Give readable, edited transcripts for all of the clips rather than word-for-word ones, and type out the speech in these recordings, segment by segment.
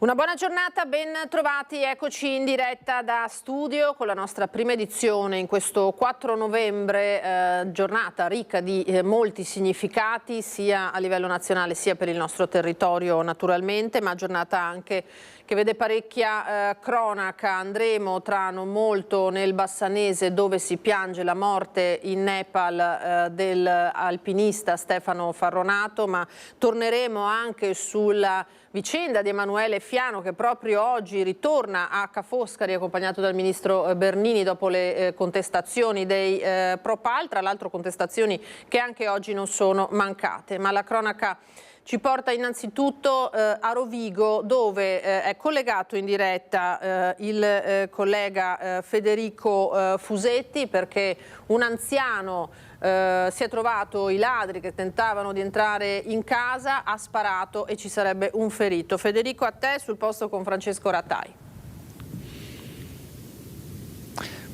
Una buona giornata, ben trovati, eccoci in diretta da studio con la nostra prima edizione in questo 4 novembre, giornata ricca di molti significati sia a livello nazionale sia per il nostro territorio naturalmente, ma giornata anche che vede parecchia cronaca. Andremo tra non molto nel Bassanese dove si piange la morte in Nepal dell'alpinista Stefano Farronato, ma torneremo anche sulla vicenda di Emanuele Fiano che proprio oggi ritorna a Ca' Foscari accompagnato dal ministro Bernini dopo le contestazioni dei Pro-Pal, tra l'altro contestazioni che anche oggi non sono mancate. Ma la cronaca ci porta innanzitutto a Rovigo dove è collegato in diretta il collega Federico Fusetti perché un anziano si è trovato i ladri che tentavano di entrare in casa, ha sparato e ci sarebbe un ferito. Federico, a te sul posto con Francesco Ratai.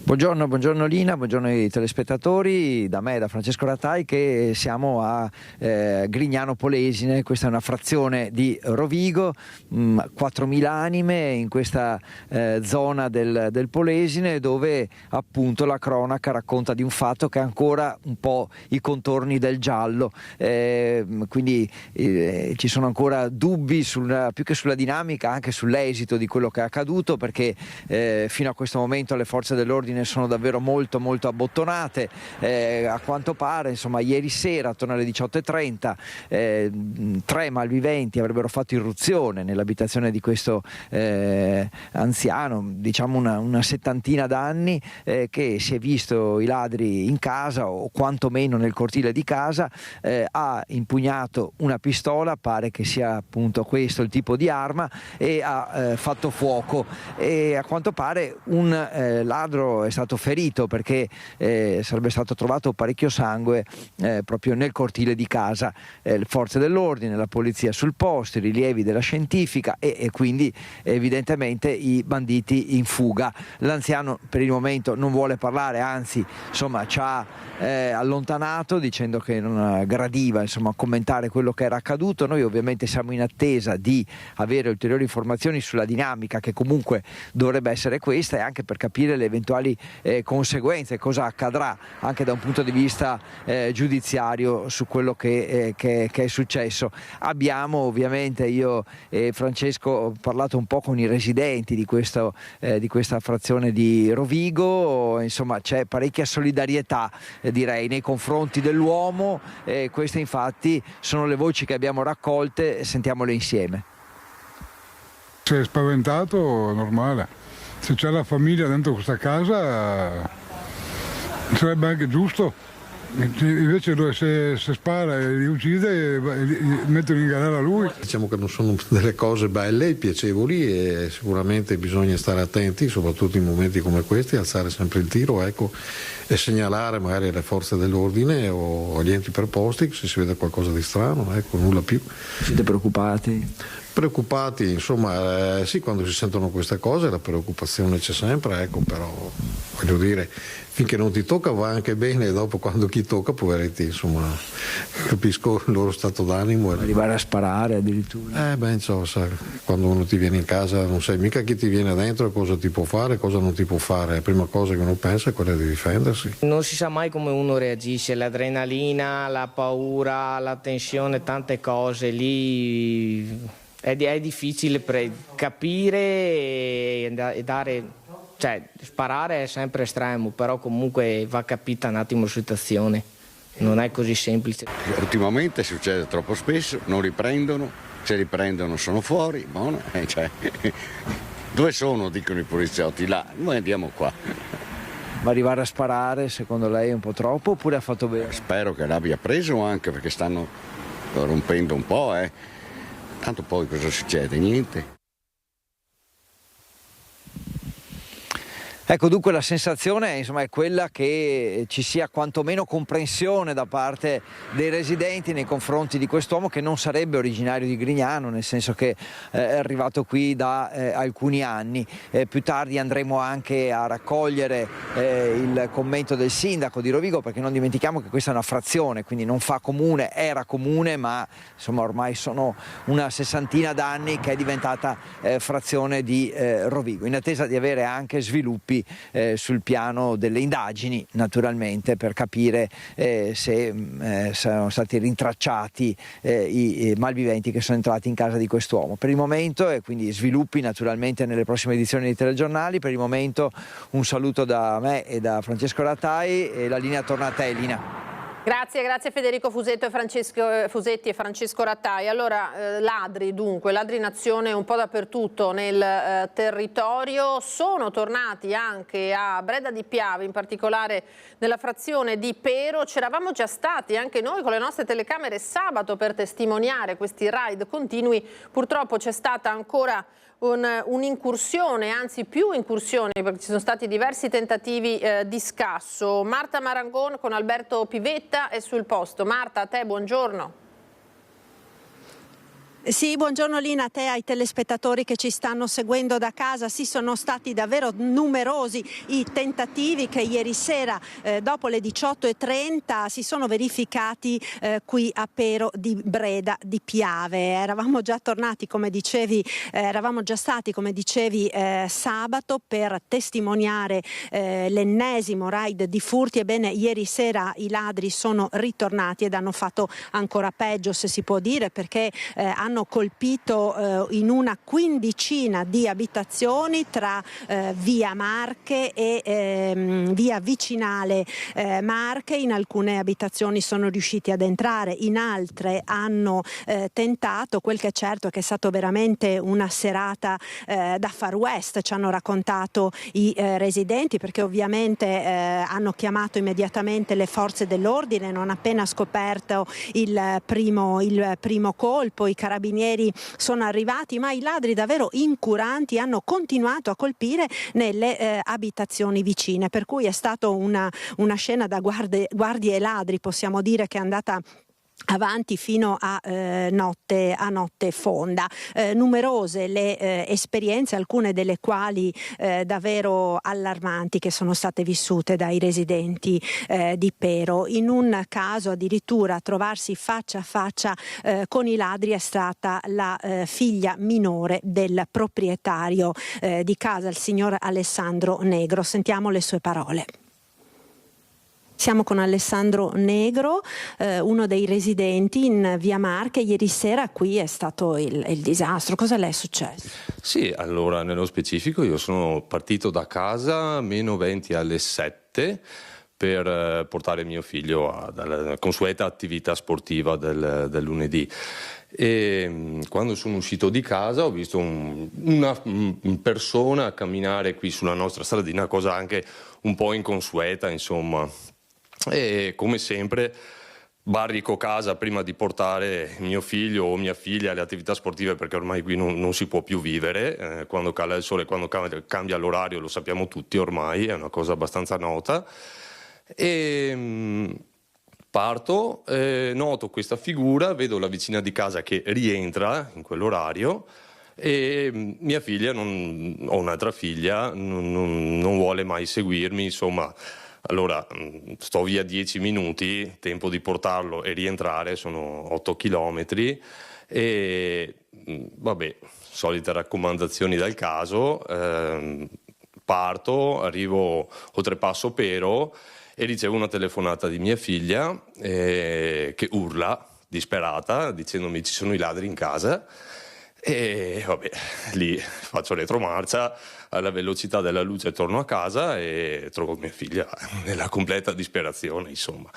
Buongiorno Lina, buongiorno ai telespettatori, da me, da Francesco Ratai, che siamo a Grignano Polesine. Questa è una frazione di Rovigo, 4.000 anime in questa zona del Polesine, dove appunto la cronaca racconta di un fatto che ha ancora un po' i contorni del giallo, quindi ci sono ancora dubbi più che sulla dinamica, anche sull'esito di quello che è accaduto, perché fino a questo momento le forze dell'ordine sono davvero molto abbottonate. A quanto pare, insomma, ieri sera attorno alle 18:30 3 malviventi avrebbero fatto irruzione nell'abitazione di questo anziano, diciamo una settantina d'anni, che si è visto i ladri in casa o quantomeno nel cortile di casa, ha impugnato una pistola, pare che sia appunto questo il tipo di arma, e ha fatto fuoco, e a quanto pare un ladro è stato ferito perché sarebbe stato trovato parecchio sangue proprio nel cortile di casa. Le forze dell'ordine, la polizia sul posto, i rilievi della scientifica e quindi evidentemente i banditi in fuga. L'anziano per il momento non vuole parlare, anzi insomma ci ha allontanato dicendo che non gradiva commentare quello che era accaduto. Noi ovviamente siamo in attesa di avere ulteriori informazioni sulla dinamica, che comunque dovrebbe essere questa, e anche per capire le eventuali conseguenze, cosa accadrà anche da un punto di vista giudiziario su quello che è successo. Abbiamo ovviamente, io e Francesco, ho parlato un po' con i residenti di questa frazione di Rovigo. Insomma, c'è parecchia solidarietà direi nei confronti dell'uomo, queste infatti sono le voci che abbiamo raccolte, sentiamole insieme. Se è spaventato, normale. Se c'è la famiglia dentro questa casa sarebbe anche giusto, invece se spara e li uccide mettono in galera lui. Diciamo che non sono delle cose belle e piacevoli, e sicuramente bisogna stare attenti, soprattutto in momenti come questi, alzare sempre il tiro, ecco, e segnalare magari alle forze dell'ordine o agli enti preposti se si vede qualcosa di strano, ecco, nulla più. Siete preoccupati? Preoccupati, insomma, sì, quando si sentono queste cose la preoccupazione c'è sempre, ecco, però voglio dire, finché non ti tocca va anche bene, e dopo quando chi tocca, poveretti, insomma, capisco il loro stato d'animo. Arrivare a sparare addirittura. Insomma, quando uno ti viene in casa non sai mica chi ti viene dentro, cosa ti può fare, cosa non ti può fare. La prima cosa che uno pensa è quella di difendersi. Non si sa mai come uno reagisce, l'adrenalina, la paura, la tensione, tante cose lì. È difficile capire e dare, cioè sparare è sempre estremo, però comunque va capita un attimo la situazione, non è così semplice. Ultimamente succede troppo spesso, non riprendono, se riprendono sono fuori, buono, cioè, dove sono, dicono i poliziotti, là, noi andiamo qua. Ma arrivare a sparare secondo lei è un po' troppo oppure ha fatto bene? Spero che l'abbia preso, anche perché stanno rompendo un po', Tanto poi cosa succede? Niente. Ecco, dunque la sensazione insomma è quella che ci sia quantomeno comprensione da parte dei residenti nei confronti di quest'uomo, che non sarebbe originario di Grignano, nel senso che è arrivato qui da alcuni anni. Più tardi andremo anche a raccogliere il commento del sindaco di Rovigo, perché non dimentichiamo che questa è una frazione, quindi non fa comune, era comune, ma insomma ormai sono una sessantina d'anni che è diventata frazione di Rovigo, in attesa di avere anche sviluppi sul piano delle indagini, naturalmente, per capire se sono stati rintracciati i malviventi che sono entrati in casa di quest'uomo. Per il momento, e quindi sviluppi naturalmente nelle prossime edizioni dei telegiornali, per il momento un saluto da me e da Francesco Rattai, e la linea torna a te, Lina. Grazie Federico Fusetti e Francesco Rattai. Allora, ladri in azione un po' dappertutto nel territorio, sono tornati anche a Breda di Piave, in particolare nella frazione di Pero. C'eravamo già stati anche noi con le nostre telecamere sabato per testimoniare questi raid continui. Purtroppo c'è stata ancora un'incursione, anzi più incursioni, perché ci sono stati diversi tentativi di scasso. Marta Marangon con Alberto Pivetta è sul posto. Marta, a te buongiorno. Sì, buongiorno Lina, a te, ai telespettatori che ci stanno seguendo da casa. Sì, sono stati davvero numerosi i tentativi che ieri sera dopo le 18:30 si sono verificati qui a Pero di Breda di Piave. Eravamo già stati, come dicevi, sabato per testimoniare l'ennesimo raid di furti. Ebbene, ieri sera i ladri sono ritornati ed hanno fatto ancora peggio, se si può dire, perché hanno colpito in una quindicina di abitazioni tra via Marche e via Vicinale Marche. In alcune abitazioni sono riusciti ad entrare, in altre hanno tentato. Quel che è certo è che è stata veramente una serata da Far West, ci hanno raccontato i residenti, perché ovviamente hanno chiamato immediatamente le forze dell'ordine non appena scoperto il primo colpo. I carabinieri sono arrivati, ma i ladri davvero incuranti hanno continuato a colpire nelle abitazioni vicine, per cui è stata una scena da guardie e ladri, possiamo dire, che è andata avanti fino a notte fonda. Numerose le esperienze, alcune delle quali davvero allarmanti, che sono state vissute dai residenti di Pero. In un caso addirittura trovarsi faccia a faccia con i ladri è stata la figlia minore del proprietario di casa, il signor Alessandro Negro. Sentiamo le sue parole. Siamo con Alessandro Negro, uno dei residenti in via Marche. Ieri sera qui è stato il disastro. Cosa le è successo? Sì, allora nello specifico io sono partito da casa -20 alle 7 per portare mio figlio alla consueta attività sportiva del lunedì. E quando sono uscito di casa ho visto una persona camminare qui sulla nostra stradina, cosa anche un po' inconsueta, insomma. E come sempre barrico casa prima di portare mio figlio o mia figlia alle attività sportive, perché ormai qui non si può più vivere. Quando cala il sole, quando cambia l'orario, lo sappiamo tutti ormai, è una cosa abbastanza nota. E parto, noto questa figura, vedo la vicina di casa che rientra in quell'orario e mia figlia, ho un'altra figlia, non vuole mai seguirmi, insomma. Allora sto via 10 minuti, tempo di portarlo e rientrare, sono 8 chilometri e vabbè, solite raccomandazioni del caso, parto, arrivo, oltrepasso Pero e ricevo una telefonata di mia figlia che urla disperata dicendomi ci sono i ladri in casa. E vabbè, lì faccio retromarcia, alla velocità della luce torno a casa e trovo mia figlia nella completa disperazione, insomma.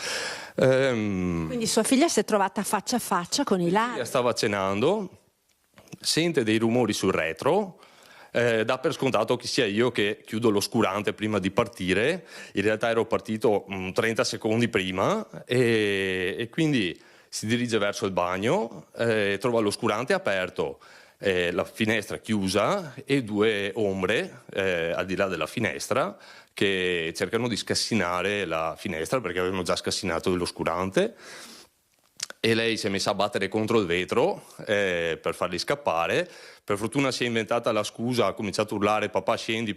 Quindi sua figlia si è trovata faccia a faccia con i ladri? Stava cenando, sente dei rumori sul retro, dà per scontato che sia io che chiudo l'oscurante prima di partire. In realtà ero partito 30 secondi prima e quindi si dirige verso il bagno, trova l'oscurante aperto, la finestra chiusa e due ombre al di là della finestra che cercano di scassinare la finestra perché avevano già scassinato dell'oscurante, e lei si è messa a battere contro il vetro per farli scappare. Per fortuna si è inventata la scusa, ha cominciato a urlare papà scendi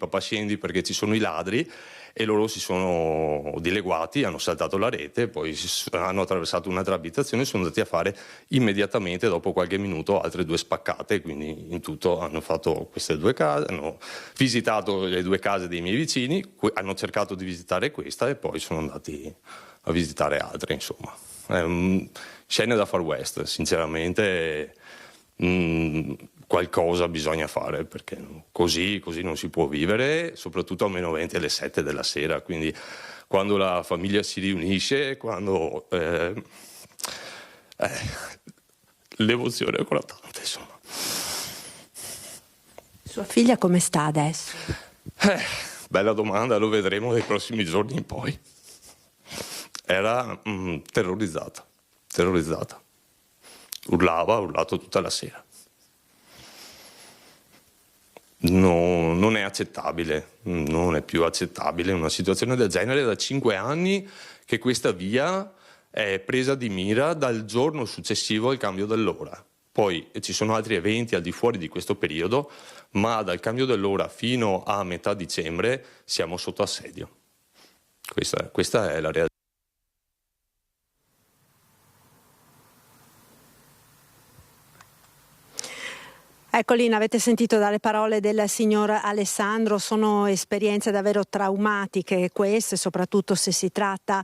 perché ci sono i ladri, e loro si sono dileguati, hanno saltato la rete, poi hanno attraversato un'altra abitazione e sono andati a fare immediatamente dopo qualche minuto altre 2 spaccate. Quindi in tutto hanno fatto queste 2 case, hanno visitato le 2 case dei miei vicini, hanno cercato di visitare questa e poi sono andati a visitare altre, insomma. Scene da Far West, sinceramente. Qualcosa bisogna fare, perché così non si può vivere, soprattutto a -20 alle 7 della sera, quindi quando la famiglia si riunisce, quando l'emozione è ancora tanta, insomma. Sua figlia come sta adesso? Bella domanda, lo vedremo nei prossimi giorni in poi. Era terrorizzata. Ha urlato tutta la sera. No, non è accettabile, non è più accettabile una situazione del genere. Da 5 anni che questa via è presa di mira dal giorno successivo al cambio dell'ora. Poi ci sono altri eventi al di fuori di questo periodo, ma dal cambio dell'ora fino a metà dicembre siamo sotto assedio. Questa è la realtà. Ecco Lina, avete sentito dalle parole del signor Alessandro, sono esperienze davvero traumatiche queste, soprattutto se si tratta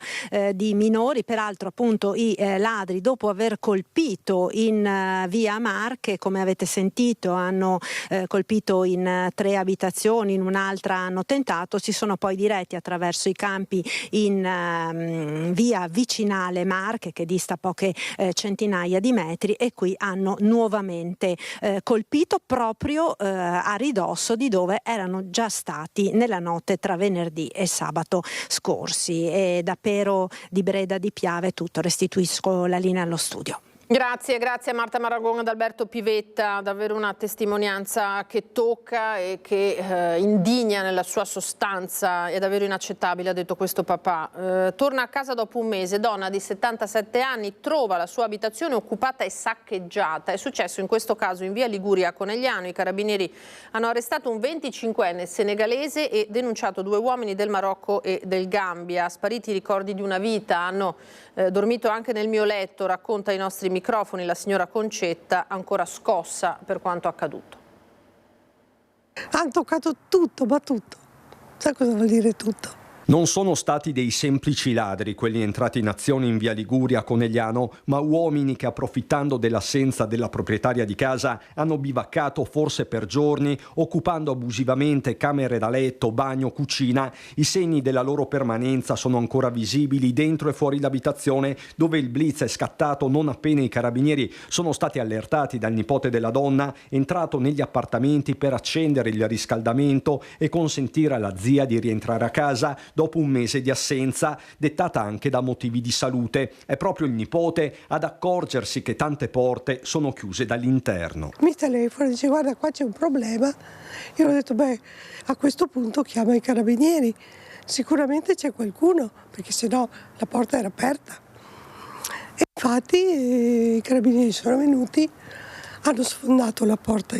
di minori. Peraltro appunto i ladri, dopo aver colpito in via Marche, come avete sentito, hanno colpito in 3 abitazioni, in un'altra hanno tentato, si sono poi diretti attraverso i campi in via Vicinale Marche, che dista poche centinaia di metri, e qui hanno nuovamente colpito proprio a ridosso di dove erano già stati nella notte tra venerdì e sabato scorsi. E da Pero di Breda di Piave è tutto, restituisco la linea allo studio. Grazie a Marta Maragona, ad Alberto Pivetta, davvero una testimonianza che tocca e che indigna nella sua sostanza, è davvero inaccettabile, ha detto questo papà. Torna a casa dopo un mese, donna di 77 anni, trova la sua abitazione occupata e saccheggiata. È successo in questo caso in via Liguria a Conegliano. I carabinieri hanno arrestato un 25enne senegalese e denunciato 2 uomini del Marocco e del Gambia. Spariti i ricordi di una vita, hanno dormito anche nel mio letto, racconta ai nostri microfoni la signora Concetta, ancora scossa per quanto accaduto. Hanno toccato tutto, ma tutto. Sai cosa vuol dire tutto? Non sono stati dei semplici ladri quelli entrati in azione in via Liguria a Conegliano, ma uomini che, approfittando dell'assenza della proprietaria di casa, hanno bivaccato forse per giorni, occupando abusivamente camere da letto, bagno, cucina. I segni della loro permanenza sono ancora visibili dentro e fuori l'abitazione, dove il blitz è scattato non appena i carabinieri sono stati allertati dal nipote della donna, entrato negli appartamenti per accendere il riscaldamento e consentire alla zia di rientrare a casa dopo un mese di assenza, dettata anche da motivi di salute. È proprio il nipote ad accorgersi che tante porte sono chiuse dall'interno. Mi telefona e dice: guarda, qua c'è un problema. Io ho detto: beh, a questo punto chiama i carabinieri, sicuramente c'è qualcuno, perché sennò la porta era aperta. E infatti i carabinieri sono venuti, hanno sfondato la porta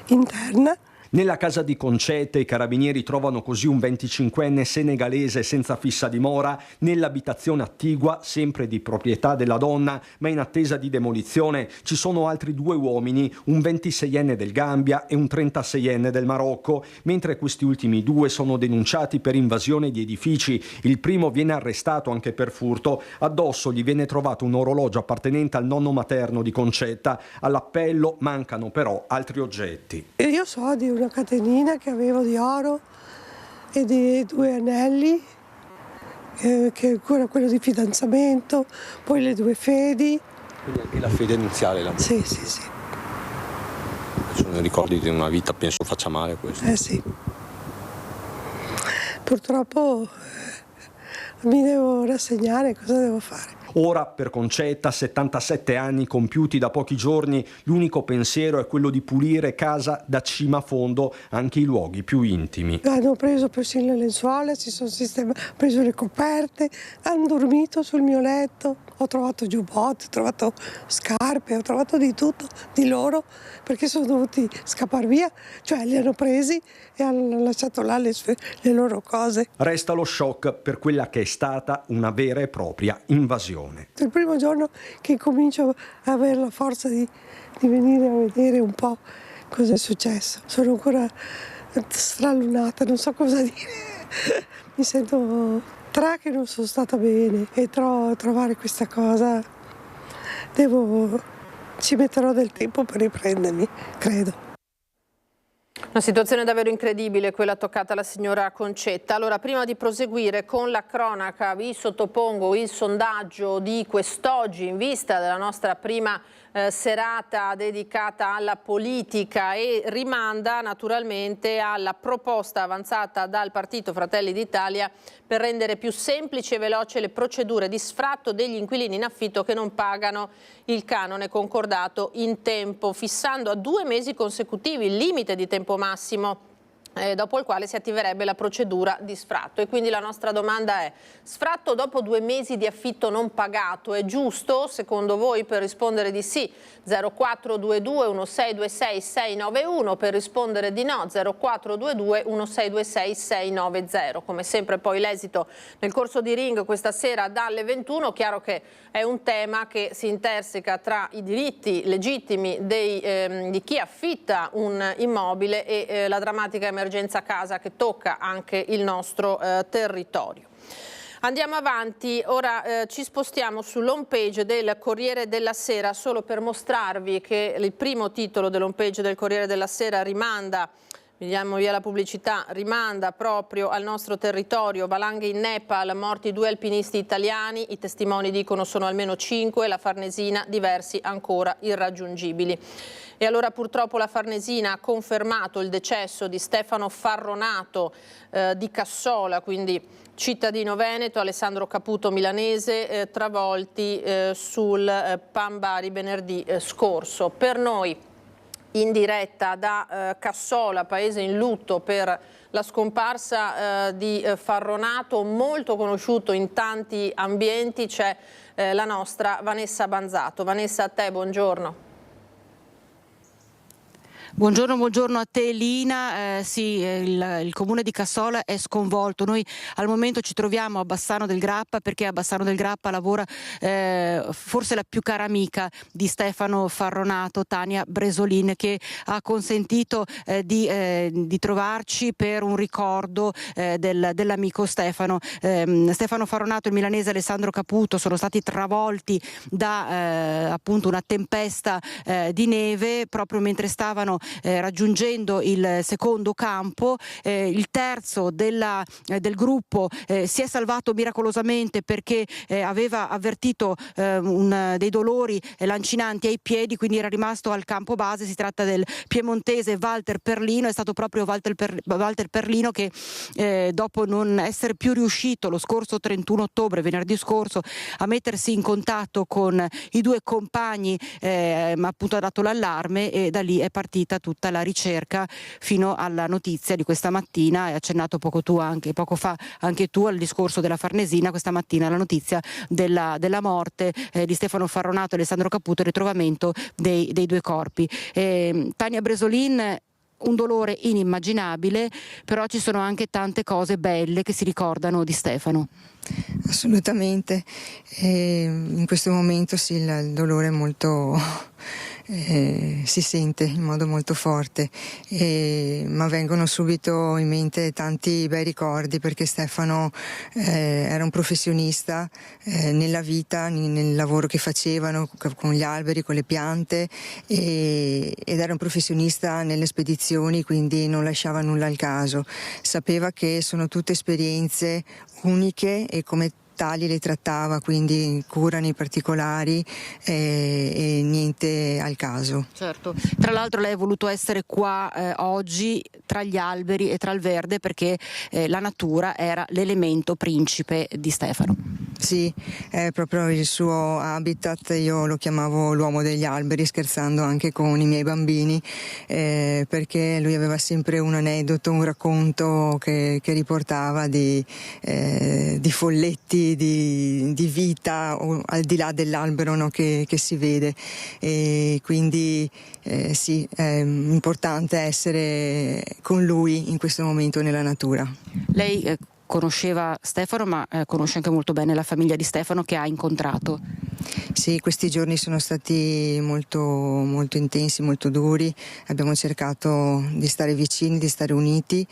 interna. Nella casa di Concetta i carabinieri trovano così un 25enne senegalese senza fissa dimora nell'abitazione attigua, sempre di proprietà della donna, ma in attesa di demolizione. Ci sono altri 2 uomini, un 26enne del Gambia e un 36enne del Marocco, mentre questi ultimi 2 sono denunciati per invasione di edifici. Il primo viene arrestato anche per furto. Addosso gli viene trovato un orologio appartenente al nonno materno di Concetta. All'appello mancano però altri oggetti. Io so di una catenina che avevo di oro e di 2 anelli, che è ancora quello di fidanzamento, poi le 2 fedi. Quindi anche la fede nuziale? Sì. Sono ricordi di una vita, penso faccia male questo. Sì. Purtroppo mi devo rassegnare, cosa devo fare? Ora per Concetta, 77 anni compiuti da pochi giorni, l'unico pensiero è quello di pulire casa da cima a fondo, anche i luoghi più intimi. Hanno preso persino le lenzuola, si sono preso le coperte, hanno dormito sul mio letto, ho trovato giubbotti, ho trovato scarpe, ho trovato di tutto di loro, perché sono dovuti scappare via, cioè li hanno presi e hanno lasciato là le loro cose. Resta lo shock per quella che è stata una vera e propria invasione. Il primo giorno che comincio a avere la forza di venire a vedere un po' cosa è successo, sono ancora stralunata, non so cosa dire, mi sento che non sono stata bene e trovare questa cosa, ci metterò del tempo per riprendermi, credo. Una situazione davvero incredibile quella toccata alla signora Concetta. Allora, prima di proseguire con la cronaca, vi sottopongo il sondaggio di quest'oggi in vista della nostra prima serata dedicata alla politica e rimanda naturalmente alla proposta avanzata dal Partito Fratelli d'Italia per rendere più semplici e veloci le procedure di sfratto degli inquilini in affitto che non pagano il canone concordato in tempo, fissando a 2 mesi consecutivi il limite di tempo massimo dopo il quale si attiverebbe la procedura di sfratto. E quindi la nostra domanda è: sfratto dopo 2 mesi di affitto non pagato è giusto secondo voi? Per rispondere di sì 0422 1626 691, per rispondere di no 0422 1626 690. Come sempre poi l'esito nel corso di Ring questa sera dalle 21. Chiaro che è un tema che si interseca tra i diritti legittimi di chi affitta un immobile e la drammatica emergenza casa che tocca anche il nostro territorio. Andiamo avanti, ora ci spostiamo sull'home page del Corriere della Sera, solo per mostrarvi che il primo titolo dell'home page del Corriere della Sera rimanda, vediamo via la pubblicità, rimanda proprio al nostro territorio: valanghe in Nepal, morti 2 alpinisti italiani, i testimoni dicono sono almeno 5, la Farnesina diversi ancora irraggiungibili. E allora purtroppo la Farnesina ha confermato il decesso di Stefano Farronato di Cassola, quindi cittadino veneto, Alessandro Caputo milanese, travolti sul Pambari venerdì scorso. Per noi in diretta da Cassola, paese in lutto per la scomparsa di Farronato, molto conosciuto in tanti ambienti, c'è la nostra Vanessa Vanessa, a te, buongiorno. Buongiorno a te Lina. Sì, il comune di Cassola è sconvolto. Noi al momento ci troviamo a Bassano del Grappa, perché a Bassano del Grappa lavora forse la più cara amica di Stefano Farronato, Tania Bresolin, che ha consentito di trovarci per un ricordo dell'amico Stefano. Stefano Farronato e il milanese Alessandro Caputo sono stati travolti da appunto una tempesta di neve proprio mentre stavano raggiungendo il secondo campo. Il terzo del gruppo si è salvato miracolosamente perché aveva avvertito dei dolori lancinanti ai piedi, quindi era rimasto al campo base. Si tratta del piemontese Walter Perlino. È stato proprio Walter Perlino che dopo non essere più riuscito lo scorso 31 ottobre, venerdì scorso, a mettersi in contatto con i 2 compagni, appunto ha dato l'allarme, e da lì è partita tutta la ricerca fino alla notizia di questa mattina. Hai accennato poco fa anche tu al discorso della Farnesina. Questa mattina la notizia della morte di Stefano Farronato e Alessandro Caputo, il ritrovamento dei 2 corpi. Tania Bresolin, un dolore inimmaginabile, però ci sono anche tante cose belle che si ricordano di Stefano. Assolutamente, in questo momento sì, il dolore è molto si sente in modo molto forte, ma vengono subito in mente tanti bei ricordi, perché Stefano era un professionista nella vita, nel lavoro che facevano con gli alberi, con le piante, ed era un professionista nelle spedizioni, quindi non lasciava nulla al caso. Sapeva che sono tutte esperienze uniche e come tali le trattava, quindi cura nei particolari e niente al caso. Certo. Tra l'altro lei ha voluto essere qua oggi tra gli alberi e tra il verde perché la natura era l'elemento principe di Stefano. Sì, è proprio il suo habitat, io lo chiamavo l'uomo degli alberi, scherzando anche con i miei bambini, perché lui aveva sempre un aneddoto, un racconto che riportava di folletti, di vita al di là dell'albero, no, che si vede, e quindi sì, è importante essere con lui in questo momento nella natura. Lei conosceva Stefano, ma conosce anche molto bene la famiglia di Stefano che ha incontrato. Sì, questi giorni sono stati molto, molto intensi, molto duri. Abbiamo cercato di stare vicini, di stare uniti,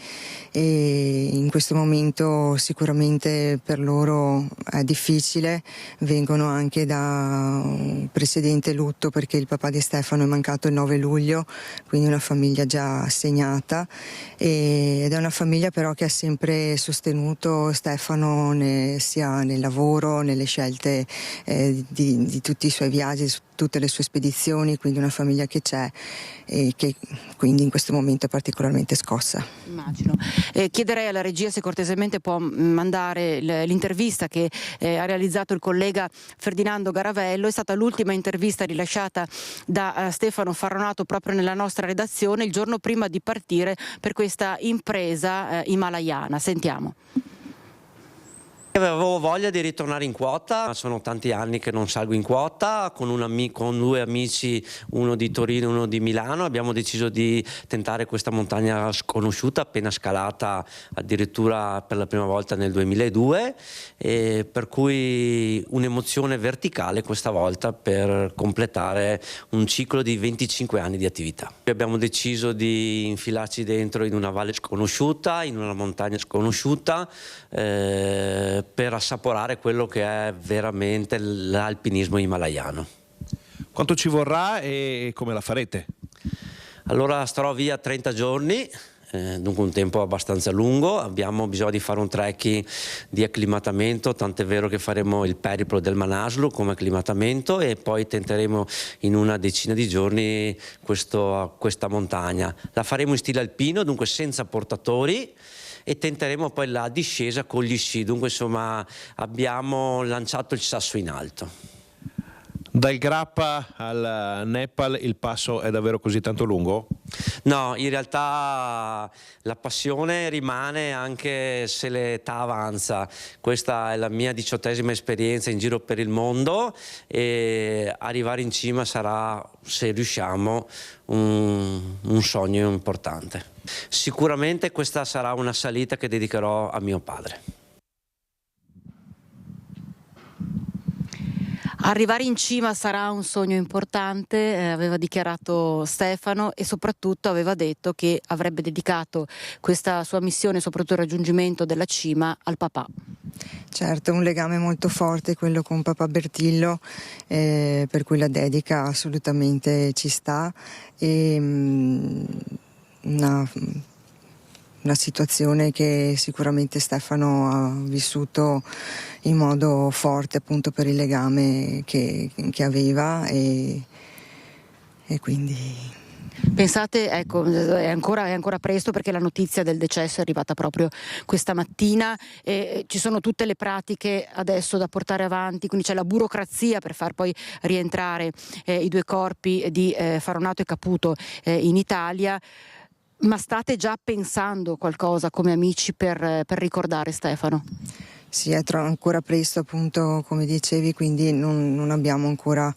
e in questo momento sicuramente per loro è difficile. Vengono anche da un precedente lutto, perché il papà di Stefano è mancato il 9 luglio, quindi una famiglia già segnata, ed è una famiglia però che ha sempre sostenuto Stefano sia nel lavoro, nelle scelte di tutti i suoi viaggi, tutte le sue spedizioni, quindi una famiglia che c'è e che quindi in questo momento è particolarmente scossa. Immagino. Chiederei alla regia se cortesemente può mandare l'intervista che ha realizzato il collega Ferdinando Garavello. È stata l'ultima intervista rilasciata da Stefano Farronato proprio nella nostra redazione il giorno prima di partire per questa impresa himalayana. Sentiamo. Avevo voglia di ritornare in quota, sono tanti anni che non salgo in quota, con due amici, uno di Torino e uno di Milano, abbiamo deciso di tentare questa montagna sconosciuta, appena scalata addirittura per la prima volta nel 2002, e per cui un'emozione verticale questa volta per completare un ciclo di 25 anni di attività. Abbiamo deciso di infilarci dentro in una valle sconosciuta, in una montagna sconosciuta, per assaporare quello che è veramente l'alpinismo himalayano. Quanto ci vorrà e come la farete? Allora starò via 30 giorni, dunque un tempo abbastanza lungo. Abbiamo bisogno di fare un trekking di acclimatamento, tant'è vero che faremo il periplo del Manaslu come acclimatamento e poi tenteremo in una decina di giorni questa montagna. La faremo in stile alpino, dunque senza portatori, e tenteremo poi la discesa con gli sci, dunque insomma abbiamo lanciato il sasso in alto. Dal Grappa al Nepal il passo è davvero così tanto lungo? No, in realtà la passione rimane anche se l'età avanza. Questa è la mia 18ª esperienza in giro per il mondo e arrivare in cima sarà, se riusciamo, un sogno importante. Sicuramente questa sarà una salita che dedicherò a mio padre. Arrivare in cima sarà un sogno importante, aveva dichiarato Stefano, e soprattutto aveva detto che avrebbe dedicato questa sua missione, soprattutto il raggiungimento della cima, al papà. Certo, un legame molto forte quello con papà Bertillo, per cui la dedica assolutamente ci sta, e una situazione che sicuramente Stefano ha vissuto in modo forte, appunto per il legame che aveva, e quindi... Pensate, ecco, è ancora presto perché la notizia del decesso è arrivata proprio questa mattina, e ci sono tutte le pratiche adesso da portare avanti, quindi c'è la burocrazia per far poi rientrare i due corpi di Farronato e Caputo in Italia. Ma state già pensando qualcosa come amici per ricordare Stefano? Sì, è ancora presto, appunto, come dicevi, quindi non abbiamo ancora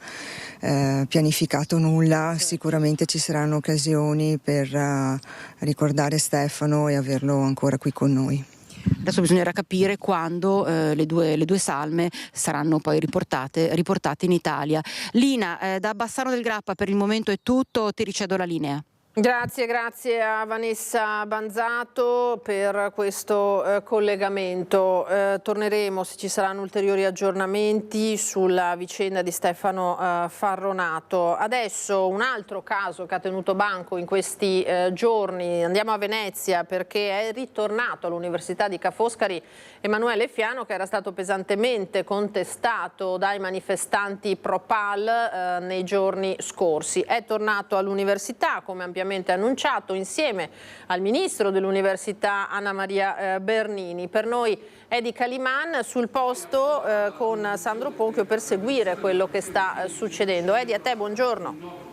pianificato nulla. Sicuramente ci saranno occasioni per ricordare Stefano e averlo ancora qui con noi. Adesso bisognerà capire quando le due salme saranno poi riportate in Italia. Lina, da Bassano del Grappa per il momento è tutto, ti ricedo la linea. Grazie a Vanessa Banzato per questo collegamento. Torneremo, se ci saranno ulteriori aggiornamenti, sulla vicenda di Stefano Farronato. Adesso un altro caso che ha tenuto banco in questi giorni. Andiamo a Venezia perché è ritornato all'Università di Ca' Foscari Emanuele Fiano, che era stato pesantemente contestato dai manifestanti pro-PAL nei giorni scorsi. È tornato all'università, come ampiamente ovviamente annunciato insieme al Ministro dell'Università Anna Maria Bernini. Per noi Edi Caliman sul posto con Sandro Ponchio per seguire quello che sta succedendo. Edi, a te buongiorno.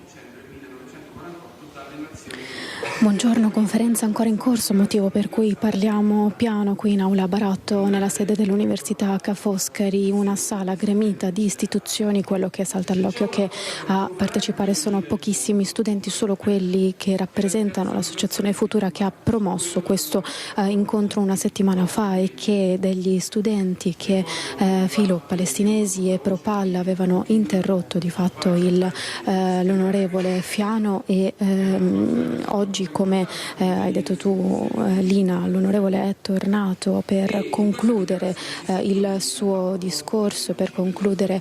Buongiorno, conferenza ancora in corso, motivo per cui parliamo piano qui in Aula Baratto, nella sede dell'Università Ca' Foscari, una sala gremita di istituzioni. Quello che salta all'occhio è che a partecipare sono pochissimi studenti, solo quelli che rappresentano l'Associazione Futura, che ha promosso questo incontro una settimana fa, e che degli studenti che filo palestinesi e Pro-Pal avevano interrotto di fatto l'onorevole Fiano, e oggi, come hai detto tu Lina, l'onorevole è tornato per concludere il suo discorso, per concludere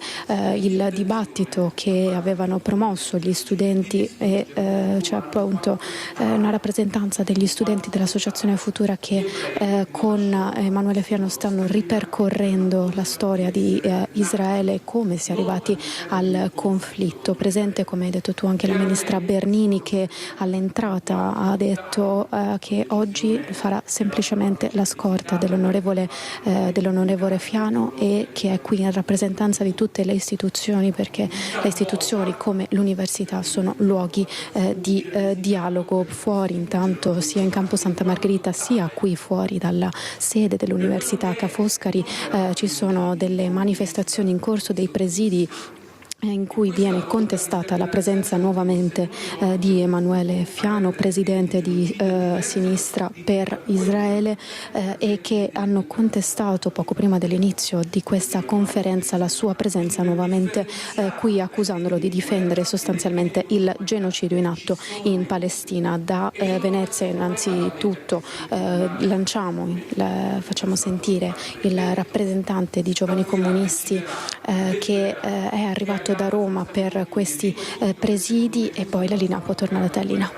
il dibattito che avevano promosso gli studenti, e c'è appunto una rappresentanza degli studenti dell'Associazione Futura che con Emanuele Fiano stanno ripercorrendo la storia di Israele e come si è arrivati al conflitto. Presente, come hai detto tu, anche la ministra Bernini, che all'entrata ha detto che oggi farà semplicemente la scorta dell'onorevole Fiano, e che è qui in rappresentanza di tutte le istituzioni, perché le istituzioni come l'università sono luoghi di dialogo. Fuori intanto, sia in Campo Santa Margherita sia qui fuori dalla sede dell'Università Ca' Foscari, ci sono delle manifestazioni in corso, dei presidi in cui viene contestata la presenza nuovamente di Emanuele Fiano, presidente di Sinistra per Israele, e che hanno contestato poco prima dell'inizio di questa conferenza la sua presenza nuovamente qui, accusandolo di difendere sostanzialmente il genocidio in atto in Palestina. Da Venezia innanzitutto facciamo sentire il rappresentante di Giovani Comunisti che è arrivato da Roma per questi presidi, e poi la linea può tornare a te, Lina.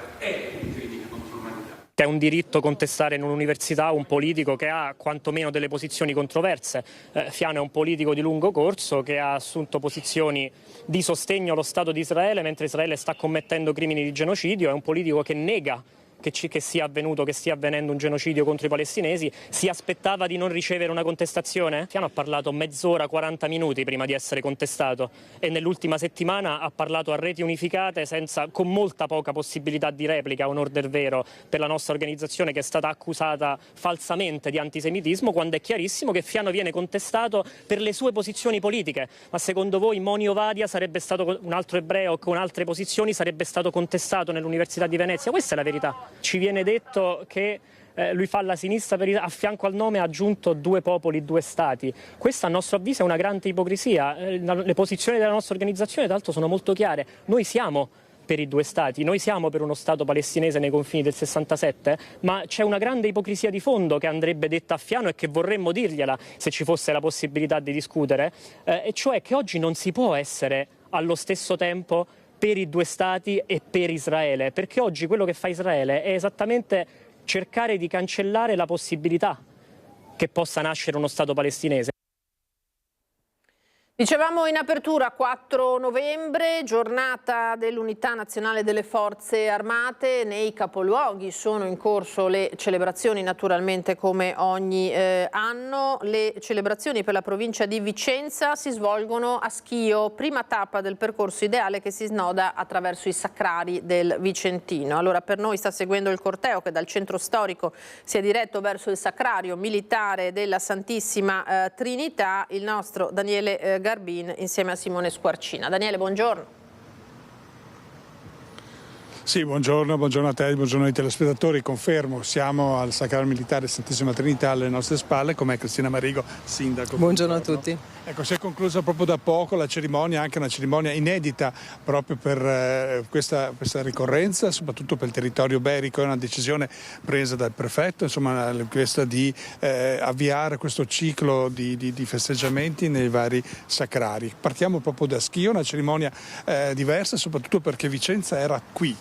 È un diritto contestare in un'università un politico che ha quantomeno delle posizioni controverse. Fiano è un politico di lungo corso che ha assunto posizioni di sostegno allo Stato di Israele mentre Israele sta commettendo crimini di genocidio. È un politico che nega che sia avvenendo un genocidio contro i palestinesi. Si aspettava di non ricevere una contestazione? Fiano ha parlato mezz'ora, 40 minuti prima di essere contestato, e nell'ultima settimana ha parlato a reti unificate con molta poca possibilità di replica, a onor del vero, per la nostra organizzazione, che è stata accusata falsamente di antisemitismo, quando è chiarissimo che Fiano viene contestato per le sue posizioni politiche. Ma secondo voi Moni Ovadia sarebbe stato, un altro ebreo con altre posizioni, sarebbe stato contestato nell'Università di Venezia? Questa è la verità. Ci viene detto che lui fa la sinistra, a fianco al nome ha aggiunto 2 popoli, 2 stati. Questa a nostro avviso è una grande ipocrisia. Le posizioni della nostra organizzazione tra l'altro sono molto chiare. Noi siamo per i 2 stati, noi siamo per uno Stato palestinese nei confini del 67, ma c'è una grande ipocrisia di fondo che andrebbe detta a Fiano e che vorremmo dirgliela se ci fosse la possibilità di discutere, e cioè che oggi non si può essere allo stesso tempo per i 2 stati e per Israele, perché oggi quello che fa Israele è esattamente cercare di cancellare la possibilità che possa nascere uno Stato palestinese. Dicevamo in apertura 4 novembre, giornata dell'Unità Nazionale delle Forze Armate. Nei capoluoghi sono in corso le celebrazioni, naturalmente come ogni anno. Le celebrazioni per la provincia di Vicenza si svolgono a Schio, prima tappa del percorso ideale che si snoda attraverso i sacrari del Vicentino. Allora, per noi sta seguendo il corteo che dal centro storico si è diretto verso il sacrario militare della Santissima Trinità, il nostro Daniele Garbin insieme a Simone Squarcina. Daniele, buongiorno. Sì, buongiorno a te, buongiorno ai telespettatori. Confermo, siamo al Sacrario Militare Santissima Trinità alle nostre spalle, come Cristina Marigo, sindaco. Buongiorno a tutti. Ecco, si è conclusa proprio da poco la cerimonia, anche una cerimonia inedita proprio per questa ricorrenza, soprattutto per il territorio iberico. È una decisione presa dal prefetto, insomma, questa di avviare questo ciclo di festeggiamenti nei vari sacrari. Partiamo proprio da Schio, una cerimonia diversa, soprattutto perché Vicenza era qui.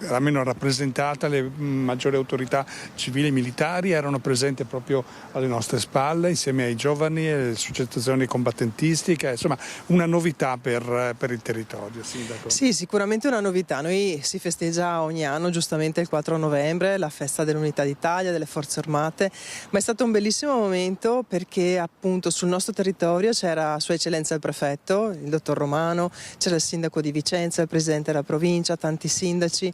almeno rappresentata, le maggiori autorità civili e militari erano presenti proprio alle nostre spalle insieme ai giovani e alle associazioni combattentistiche, insomma una novità per il territorio. Sindaco. Sì, sicuramente una novità. Noi si festeggia ogni anno giustamente il 4 novembre, la festa dell'Unità d'Italia, delle Forze Armate, ma è stato un bellissimo momento perché appunto sul nostro territorio c'era Sua Eccellenza il Prefetto, il dottor Romano, c'era il Sindaco di Vicenza, il Presidente della Provincia, tanti sindaci.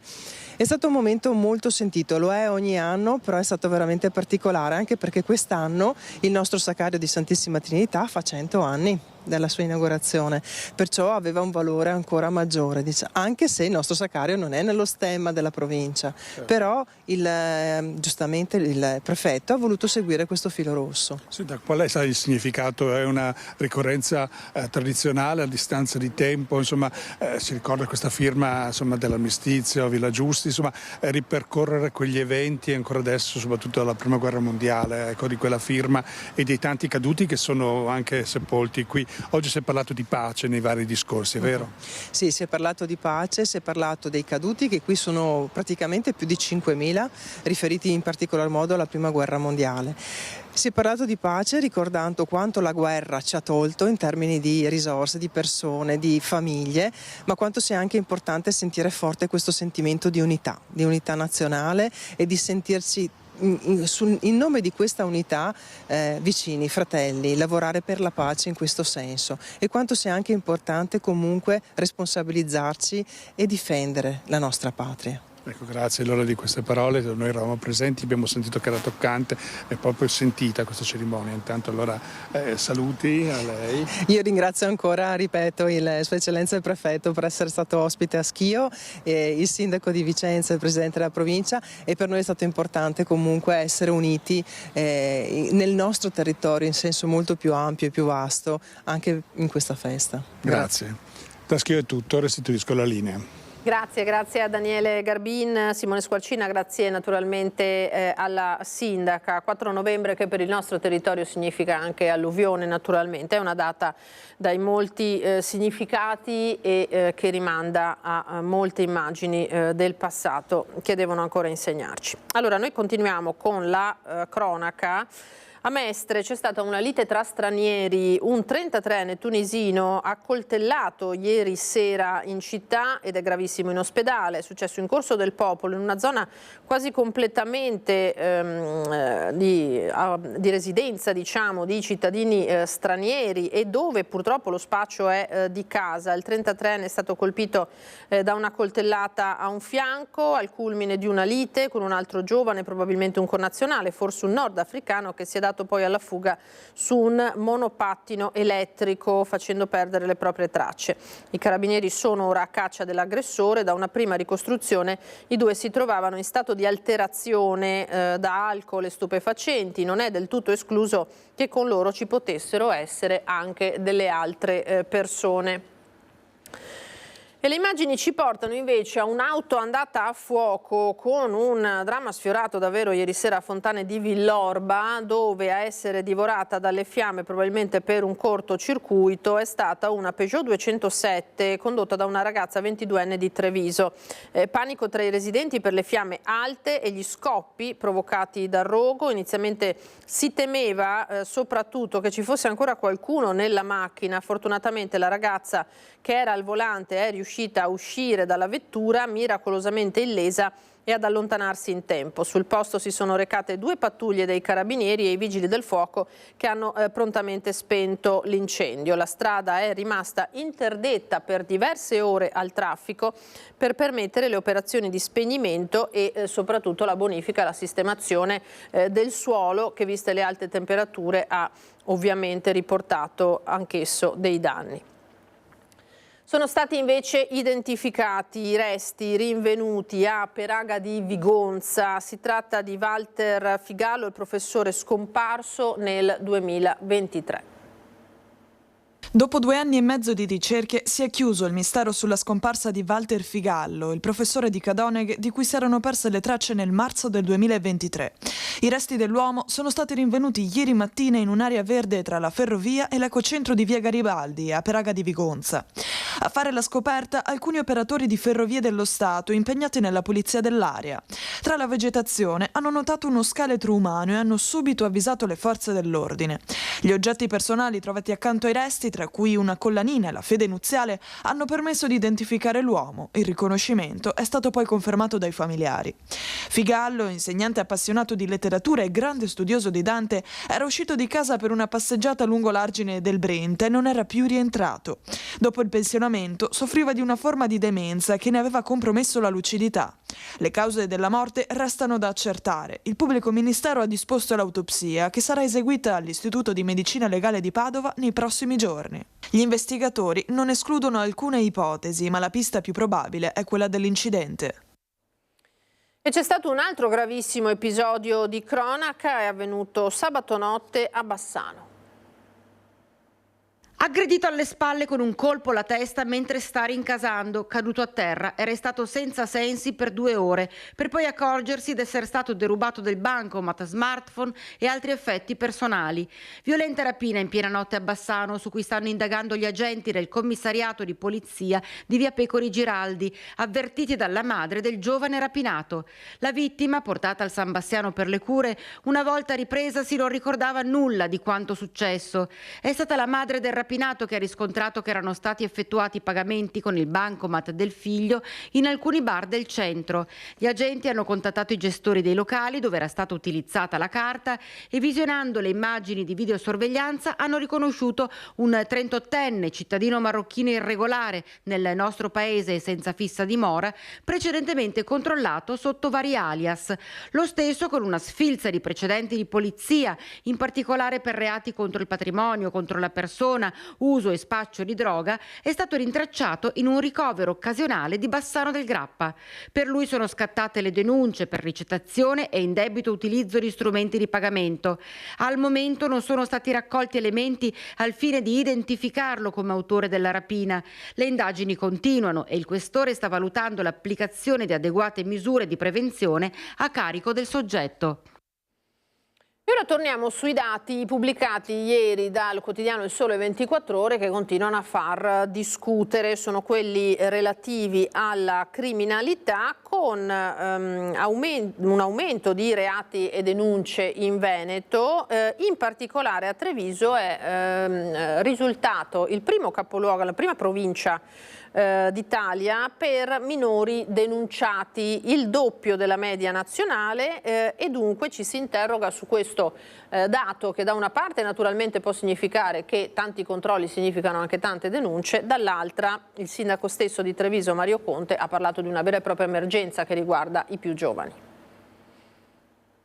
È stato un momento molto sentito, lo è ogni anno, però è stato veramente particolare anche perché quest'anno il nostro Sacrario di Santissima Trinità fa 100 anni dalla sua inaugurazione, perciò aveva un valore ancora maggiore, anche se il nostro Sacrario non è nello stemma della provincia, però giustamente il prefetto ha voluto seguire questo filo rosso. Senta, qual è il significato? È una ricorrenza tradizionale a distanza di tempo, insomma, si ricorda questa firma dell'armistizio, Villa Giusti, insomma, ripercorrere quegli eventi ancora adesso, soprattutto dalla Prima Guerra Mondiale, di quella firma e dei tanti caduti che sono anche sepolti qui. Oggi si è parlato di pace nei vari discorsi, è vero? Sì, si è parlato di pace, si è parlato dei caduti che qui sono praticamente più di 5.000, riferiti in particolar modo alla Prima Guerra Mondiale. Si è parlato di pace ricordando quanto la guerra ci ha tolto in termini di risorse, di persone, di famiglie, ma quanto sia anche importante sentire forte questo sentimento di unità nazionale e di sentirci in nome di questa unità vicini, fratelli, lavorare per la pace in questo senso e quanto sia anche importante comunque responsabilizzarci e difendere la nostra patria. Ecco, grazie allora di queste parole, noi eravamo presenti, abbiamo sentito che era toccante e proprio sentita questa cerimonia. Intanto allora saluti a lei. Io ringrazio ancora, ripeto, Sua Eccellenza il Prefetto per essere stato ospite a Schio, il Sindaco di Vicenza, il Presidente della Provincia, e per noi è stato importante comunque essere uniti nel nostro territorio in senso molto più ampio e più vasto anche in questa festa. Grazie. Da Schio è tutto, restituisco la linea. Grazie a Daniele Garbin, Simone Squalcina, grazie naturalmente alla sindaca. 4 novembre che per il nostro territorio significa anche alluvione naturalmente, è una data dai molti significati e che rimanda a molte immagini del passato che devono ancora insegnarci. Allora noi continuiamo con la cronaca. A Mestre c'è stata una lite tra stranieri, un 33enne tunisino accoltellato ieri sera in città ed è gravissimo in ospedale. È successo in Corso del Popolo, in una zona quasi completamente di residenza, diciamo, di cittadini stranieri e dove purtroppo lo spaccio è di casa. Il 33enne è stato colpito da una coltellata a un fianco al culmine di una lite con un altro giovane, probabilmente un connazionale, forse un nordafricano, che si è dato poi alla fuga su un monopattino elettrico facendo perdere le proprie tracce. I carabinieri sono ora a caccia dell'aggressore. Da una prima ricostruzione i due si trovavano in stato di alterazione da alcol e stupefacenti. Non è del tutto escluso che con loro ci potessero essere anche delle altre persone. E le immagini ci portano invece a un'auto andata a fuoco con un dramma sfiorato davvero ieri sera a Fontane di Villorba, dove a essere divorata dalle fiamme probabilmente per un cortocircuito è stata una Peugeot 207 condotta da una ragazza 22enne di Treviso. Panico tra i residenti per le fiamme alte e gli scoppi provocati dal rogo. Inizialmente si temeva soprattutto che ci fosse ancora qualcuno nella macchina. Fortunatamente la ragazza che era al volante è riuscita a uscire dalla vettura miracolosamente illesa e ad allontanarsi in tempo. Sul posto si sono recate 2 pattuglie dei carabinieri e i vigili del fuoco che hanno prontamente spento l'incendio. La strada è rimasta interdetta per diverse ore al traffico per permettere le operazioni di spegnimento e soprattutto la bonifica e la sistemazione del suolo che, viste le alte temperature, ha ovviamente riportato anch'esso dei danni. Sono stati invece identificati i resti rinvenuti a Peraga di Vigonza. Si tratta di Walter Figallo, il professore scomparso nel 2023. Dopo 2 anni e mezzo di ricerche si è chiuso il mistero sulla scomparsa di Walter Figallo, il professore di Cadoneghe di cui si erano perse le tracce nel marzo del 2023. I resti dell'uomo sono stati rinvenuti ieri mattina in un'area verde tra la ferrovia e l'ecocentro di Via Garibaldi, a Peraga di Vigonza. A fare la scoperta alcuni operatori di Ferrovie dello Stato impegnati nella polizia dell'area. Tra la vegetazione hanno notato uno scheletro umano e hanno subito avvisato le forze dell'ordine. Gli oggetti personali trovati accanto ai resti, tra cui una collanina e la fede nuziale, hanno permesso di identificare l'uomo. Il riconoscimento è stato poi confermato dai familiari. Figallo, insegnante appassionato di letteratura e grande studioso di Dante, era uscito di casa per una passeggiata lungo l'argine del Brenta e non era più rientrato. Dopo il pensionamento soffriva di una forma di demenza che ne aveva compromesso la lucidità. Le cause della morte restano da accertare. Il pubblico ministero ha disposto l'autopsia, che sarà eseguita all'Istituto di Medicina Legale di Padova nei prossimi giorni. Gli investigatori non escludono alcune ipotesi, ma la pista più probabile è quella dell'incidente. E c'è stato un altro gravissimo episodio di cronaca, è avvenuto sabato notte a Bassano. Aggredito alle spalle con un colpo alla testa mentre sta rincasando, caduto a terra, è restato senza sensi per 2 ore, per poi accorgersi di essere stato derubato del bancomat, smartphone e altri effetti personali. Violenta rapina in piena notte a Bassano, su cui stanno indagando gli agenti del commissariato di polizia di via Pecori Giraldi, avvertiti dalla madre del giovane rapinato. La vittima, portata al San Bassiano per le cure, una volta ripresasi non ricordava nulla di quanto successo. È stata la madre del rapinato che ha riscontrato che erano stati effettuati pagamenti con il bancomat del figlio in alcuni bar del centro. Gli agenti hanno contattato i gestori dei locali dove era stata utilizzata la carta e, visionando le immagini di videosorveglianza, hanno riconosciuto un 38enne cittadino marocchino irregolare nel nostro paese e senza fissa dimora, precedentemente controllato sotto vari alias. Lo stesso con una sfilza di precedenti di polizia, in particolare per reati contro il patrimonio, contro la persona, uso e spaccio di droga, è stato rintracciato in un ricovero occasionale di Bassano del Grappa. Per lui sono scattate le denunce per ricettazione e indebito utilizzo di strumenti di pagamento. Al momento non sono stati raccolti elementi al fine di identificarlo come autore della rapina. Le indagini continuano e il questore sta valutando l'applicazione di adeguate misure di prevenzione a carico del soggetto. E ora torniamo sui dati pubblicati ieri dal quotidiano Il Sole 24 Ore che continuano a far discutere. Sono quelli relativi alla criminalità con un aumento di reati e denunce in Veneto. In particolare a Treviso è risultato il primo capoluogo, la prima provincia d'Italia per minori denunciati, il doppio della media nazionale, e dunque ci si interroga su questo dato che da una parte naturalmente può significare che tanti controlli significano anche tante denunce, dall'altra il sindaco stesso di Treviso, Mario Conte, ha parlato di una vera e propria emergenza che riguarda i più giovani.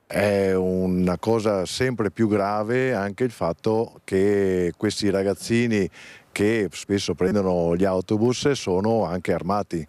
È una cosa sempre più grave anche il fatto che questi ragazzini che spesso prendono gli autobus sono anche armati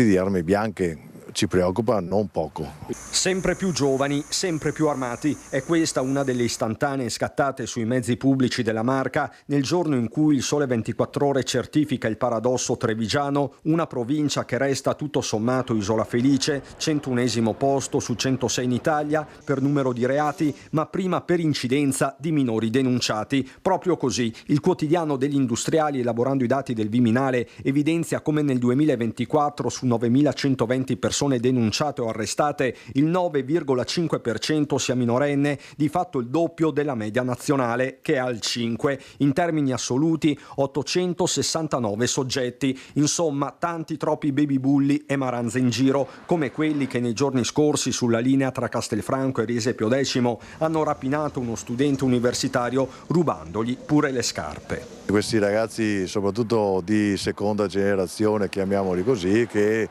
di armi bianche. Ci preoccupa non poco. Sempre più giovani, sempre più armati. È questa una delle istantanee scattate sui mezzi pubblici della Marca nel giorno in cui il Sole 24 Ore certifica il paradosso trevigiano, una provincia che resta tutto sommato isola felice, 101esimo posto su 106 in Italia per numero di reati, ma prima per incidenza di minori denunciati. Proprio così, il quotidiano degli industriali, elaborando i dati del Viminale, evidenzia come nel 2024 su 9.120 persone denunciate o arrestate, il 9,5% sia minorenne, di fatto il doppio della media nazionale, che è al 5%. In termini assoluti, 869 soggetti. Insomma, tanti troppi baby bulli e maranze in giro, come quelli che nei giorni scorsi sulla linea tra Castelfranco e Riesepio X hanno rapinato uno studente universitario rubandogli pure le scarpe. Questi ragazzi, soprattutto di seconda generazione, chiamiamoli così, che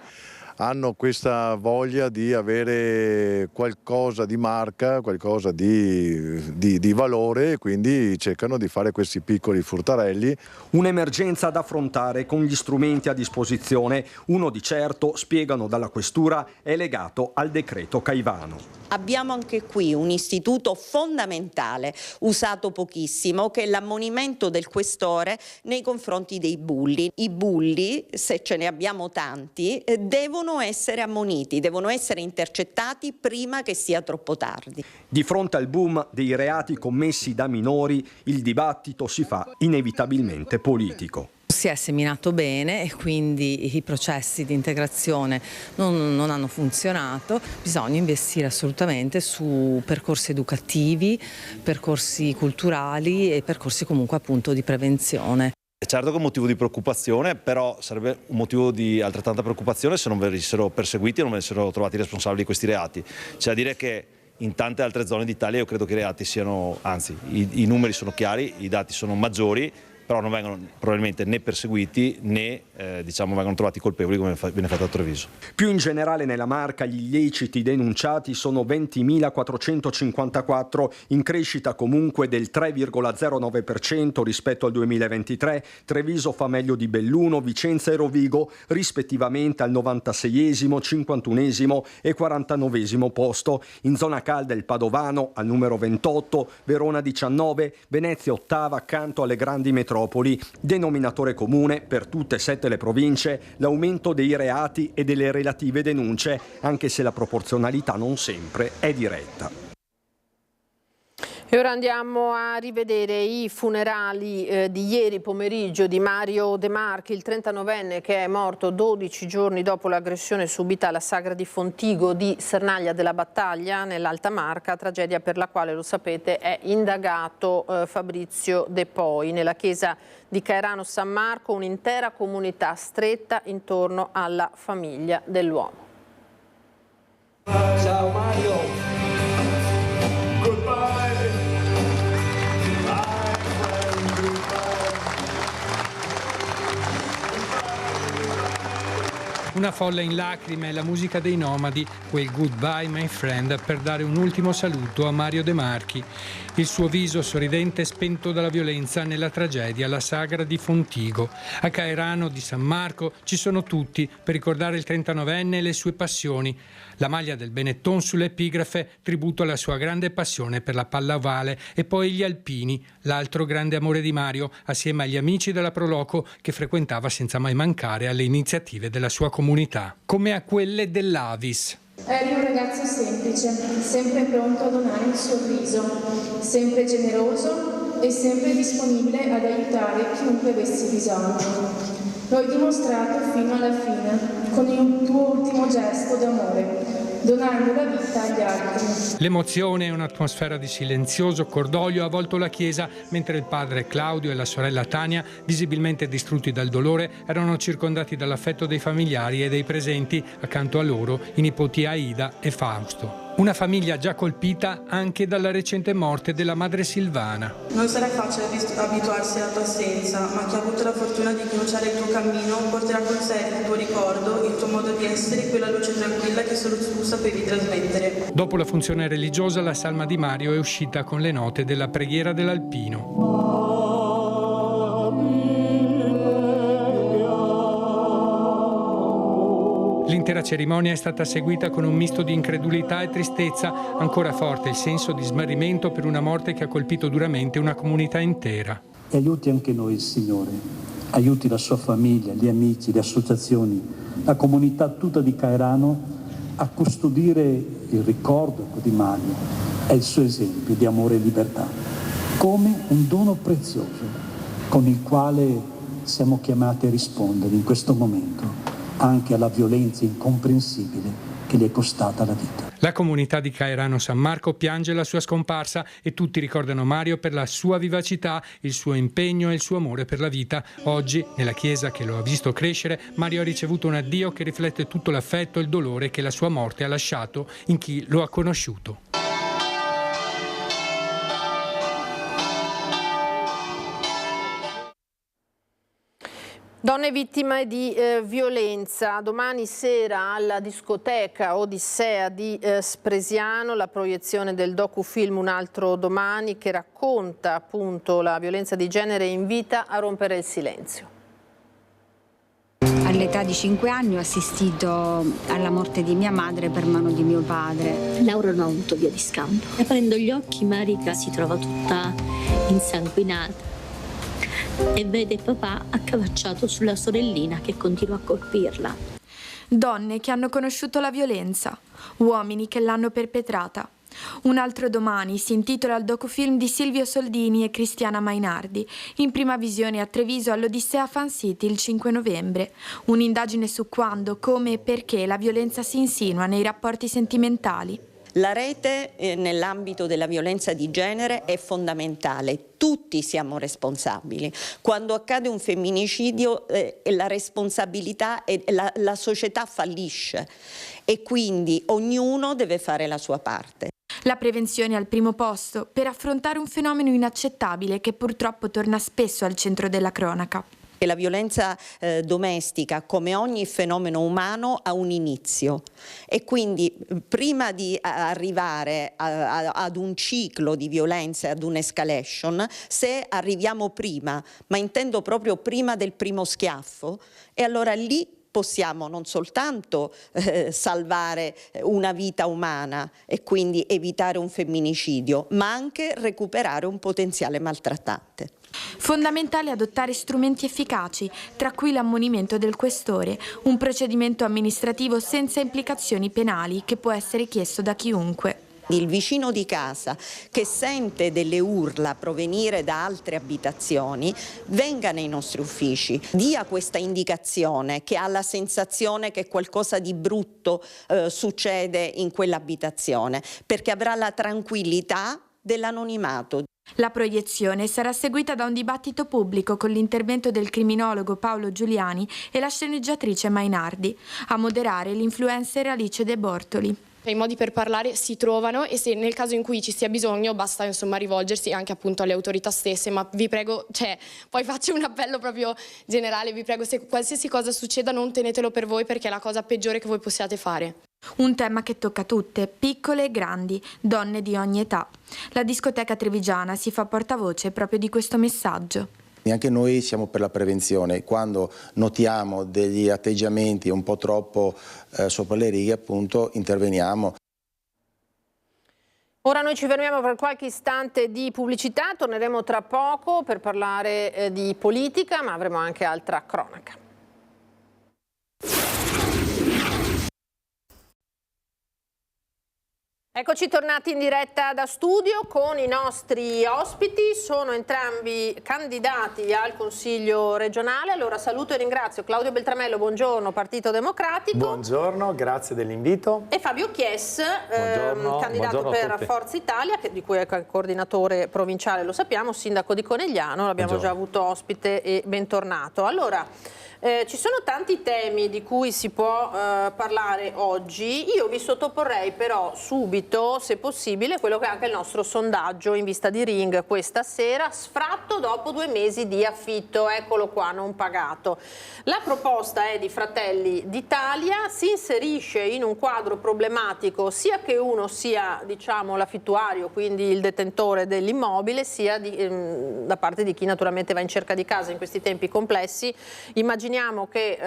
hanno questa voglia di avere qualcosa di marca, qualcosa di valore, e quindi cercano di fare questi piccoli furtarelli. Un'emergenza da affrontare con gli strumenti a disposizione. Uno di certo, spiegano dalla Questura, è legato al decreto Caivano. Abbiamo anche qui un istituto fondamentale, usato pochissimo, che è l'ammonimento del questore nei confronti dei bulli. I bulli, se ce ne abbiamo tanti, devono essere ammoniti, devono essere intercettati prima che sia troppo tardi. Di fronte al boom dei reati commessi da minori, il dibattito si fa inevitabilmente politico. si è seminato bene e quindi i processi di integrazione non hanno funzionato. Bisogna investire assolutamente su percorsi educativi, percorsi culturali e percorsi comunque appunto di prevenzione. Certo che è un motivo di preoccupazione, però sarebbe un motivo di altrettanta preoccupazione se non venissero perseguiti e non venissero trovati responsabili di questi reati. C'è da dire che in tante altre zone d'Italia io credo che i reati siano, anzi i numeri sono chiari, i dati sono maggiori, però non vengono probabilmente né perseguiti né vengono trovati colpevoli come viene fatto a Treviso. Più in generale nella Marca gli illeciti denunciati sono 20.454, in crescita comunque del 3,09% rispetto al 2023. Treviso fa meglio di Belluno, Vicenza e Rovigo rispettivamente al 96esimo, 51esimo e 49esimo posto. In zona calda il Padovano al numero 28, Verona 19, Venezia ottava accanto alle grandi metropoli. Denominatore comune per tutte e 7 le province, l'aumento dei reati e delle relative denunce, anche se la proporzionalità non sempre è diretta. E ora andiamo a rivedere i funerali di ieri pomeriggio di Mario De Marchi, il 39enne che è morto 12 giorni dopo l'aggressione subita alla Sagra di Fontigo di Sernaglia della Battaglia nell'Alta Marca, tragedia per la quale, lo sapete, è indagato Fabrizio De Poi. Nella chiesa di Caerano San Marco un'intera comunità stretta intorno alla famiglia dell'uomo. Ciao Mario! Una folla in lacrime e la musica dei Nomadi, quel Goodbye My Friend, per dare un ultimo saluto a Mario De Marchi. Il suo viso sorridente spento dalla violenza nella tragedia alla Sagra di Fontigo. A Caerano di San Marco ci sono tutti per ricordare il 39enne e le sue passioni. La maglia del Benetton sull'epigrafe, tributo alla sua grande passione per la palla ovale, e poi gli alpini, l'altro grande amore di Mario, assieme agli amici della Proloco che frequentava senza mai mancare alle iniziative della sua comunità, come a quelle dell'Avis. Eri un ragazzo semplice, sempre pronto a donare un sorriso, sempre generoso e sempre disponibile ad aiutare chiunque avesse bisogno. Lo hai dimostrato fino alla fine, con il tuo ultimo gesto d'amore, donando la vita agli altri. L'emozione e un'atmosfera di silenzioso cordoglio ha avvolto la chiesa, mentre il padre Claudio e la sorella Tania, visibilmente distrutti dal dolore, erano circondati dall'affetto dei familiari e dei presenti, accanto a loro i nipoti Aida e Fausto. Una famiglia già colpita anche dalla recente morte della madre Silvana. Non sarà facile abituarsi alla tua assenza, ma chi ha avuto la fortuna di incrociare il tuo cammino porterà con sé il tuo ricordo, il tuo modo di essere, quella luce tranquilla che solo tu sapevi trasmettere. Dopo la funzione religiosa, la salma di Mario è uscita con le note della preghiera dell'Alpino. L'intera cerimonia è stata seguita con un misto di incredulità e tristezza, ancora forte il senso di smarrimento per una morte che ha colpito duramente una comunità intera. E aiuti anche noi il Signore, aiuti la sua famiglia, gli amici, le associazioni, la comunità tutta di Caerano a custodire il ricordo di Mario e il suo esempio di amore e libertà, come un dono prezioso con il quale siamo chiamati a rispondere in questo momento anche alla violenza incomprensibile che gli è costata la vita. La comunità di Caerano San Marco piange la sua scomparsa e tutti ricordano Mario per la sua vivacità, il suo impegno e il suo amore per la vita. Oggi, nella chiesa che lo ha visto crescere, Mario ha ricevuto un addio che riflette tutto l'affetto e il dolore che la sua morte ha lasciato in chi lo ha conosciuto. Donne vittime di violenza. Domani sera alla discoteca Odissea di Spresiano la proiezione del docufilm Un altro domani che racconta appunto la violenza di genere e invita a rompere il silenzio. All'età di 5 anni ho assistito alla morte di mia madre per mano di mio padre. Laura non ha avuto via di scampo. Aprendo gli occhi Marica si trova tutta insanguinata e vede papà accavacciato sulla sorellina che continua a colpirla. Donne che hanno conosciuto la violenza, uomini che l'hanno perpetrata. Un altro domani si intitola il docufilm di Silvio Soldini e Cristiana Mainardi, in prima visione a Treviso all'Odissea Fan City il 5 novembre. Un'indagine su quando, come e perché la violenza si insinua nei rapporti sentimentali. La rete nell'ambito della violenza di genere è fondamentale, tutti siamo responsabili. Quando accade un femminicidio la responsabilità è la società fallisce e quindi ognuno deve fare la sua parte. La prevenzione al primo posto per affrontare un fenomeno inaccettabile che purtroppo torna spesso al centro della cronaca. La violenza domestica, come ogni fenomeno umano, ha un inizio e quindi prima di arrivare ad un ciclo di violenza, ad un'escalation, se arriviamo prima, ma intendo proprio prima del primo schiaffo, e allora lì possiamo non soltanto salvare una vita umana e quindi evitare un femminicidio, ma anche recuperare un potenziale maltrattante. Fondamentale adottare strumenti efficaci, tra cui l'ammonimento del questore, un procedimento amministrativo senza implicazioni penali che può essere chiesto da chiunque. Il vicino di casa che sente delle urla provenire da altre abitazioni venga nei nostri uffici, dia questa indicazione che ha la sensazione che qualcosa di brutto succede in quell'abitazione, perché avrà la tranquillità dell'anonimato. La proiezione sarà seguita da un dibattito pubblico con l'intervento del criminologo Paolo Giuliani e la sceneggiatrice Mainardi. A moderare l'influencer Alice De Bortoli. I modi per parlare si trovano e se nel caso in cui ci sia bisogno basta insomma rivolgersi anche appunto alle autorità stesse, ma vi prego, poi faccio un appello proprio generale, vi prego, se qualsiasi cosa succeda non tenetelo per voi perché è la cosa peggiore che voi possiate fare. Un tema che tocca tutte, piccole e grandi, donne di ogni età. La discoteca trevigiana si fa portavoce proprio di questo messaggio. Anche noi siamo per la prevenzione, quando notiamo degli atteggiamenti un po' troppo sopra le righe, appunto, interveniamo. Ora noi ci fermiamo per qualche istante di pubblicità, torneremo tra poco per parlare di politica, ma avremo anche altra cronaca. Eccoci tornati in diretta da studio con i nostri ospiti, sono entrambi candidati al Consiglio regionale. Allora saluto e ringrazio Claudio Beltramello, buongiorno, Partito Democratico. Buongiorno, grazie dell'invito. E Fabio Chies, candidato per Forza Italia, di cui è coordinatore provinciale, lo sappiamo, sindaco di Conegliano, l'abbiamo già avuto ospite e bentornato. Allora, ci sono tanti temi di cui si può parlare oggi, io vi sottoporrei però subito, se possibile, quello che è anche il nostro sondaggio in vista di Ring questa sera, sfratto dopo 2 mesi di affitto, eccolo qua, non pagato. La proposta è di Fratelli d'Italia, si inserisce in un quadro problematico sia che uno sia, diciamo, l'affittuario, quindi il detentore dell'immobile, sia da parte di chi naturalmente va in cerca di casa in questi tempi complessi. Immaginiamo che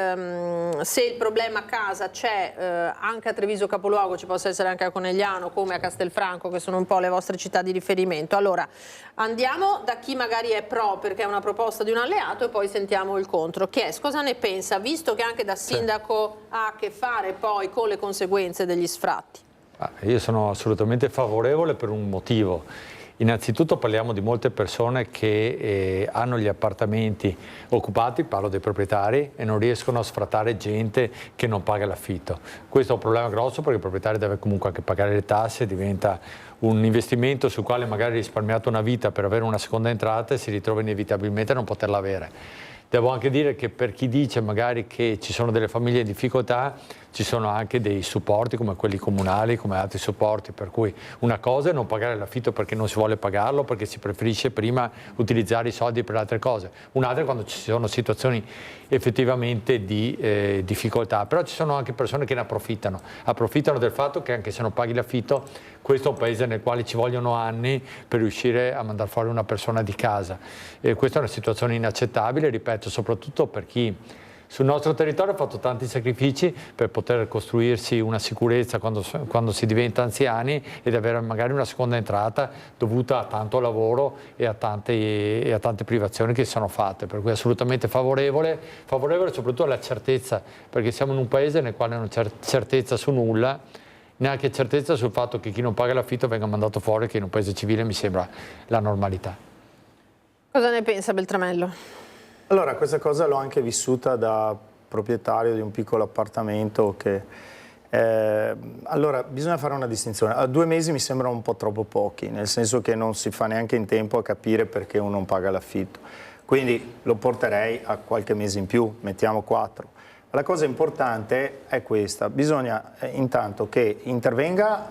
se il problema casa c'è anche a Treviso capoluogo, ci possa essere anche a Conegliano come a Castelfranco, che sono un po' le vostre città di riferimento. Allora andiamo da chi magari è pro perché è una proposta di un alleato e poi sentiamo il contro. Chies, cosa ne pensa, visto che anche da sindaco ha a che fare poi con le conseguenze degli sfratti? Io sono assolutamente favorevole per un motivo. Innanzitutto parliamo di molte persone che hanno gli appartamenti occupati, parlo dei proprietari, e non riescono a sfrattare gente che non paga l'affitto. Questo è un problema grosso perché il proprietario deve comunque anche pagare le tasse, diventa un investimento sul quale magari ha risparmiato una vita per avere una seconda entrata e si ritrova inevitabilmente a non poterla avere. Devo anche dire che per chi dice magari che ci sono delle famiglie in difficoltà, ci sono anche dei supporti come quelli comunali, come altri supporti, per cui una cosa è non pagare l'affitto perché non si vuole pagarlo, perché si preferisce prima utilizzare i soldi per altre cose. Un'altra è quando ci sono situazioni effettivamente di difficoltà, però ci sono anche persone che ne approfittano del fatto che anche se non paghi l'affitto, questo è un paese nel quale ci vogliono anni per riuscire a mandare fuori una persona di casa. Questa è una situazione inaccettabile, ripeto, soprattutto per chi sul nostro territorio ha fatto tanti sacrifici per poter costruirsi una sicurezza quando si diventa anziani ed avere magari una seconda entrata dovuta a tanto lavoro e a tante privazioni che si sono fatte. Per cui assolutamente favorevole soprattutto alla certezza, perché siamo in un paese nel quale non c'è certezza su nulla neanche certezza sul fatto che chi non paga l'affitto venga mandato fuori, che in un paese civile mi sembra la normalità. Cosa ne pensa Beltramello? Allora, questa cosa l'ho anche vissuta da proprietario di un piccolo appartamento che... allora, bisogna fare una distinzione. A 2 mesi mi sembrano un po' troppo pochi, nel senso che non si fa neanche in tempo a capire perché uno non paga l'affitto. Quindi lo porterei a qualche mese in più, mettiamo 4. La cosa importante è questa, bisogna intanto che intervenga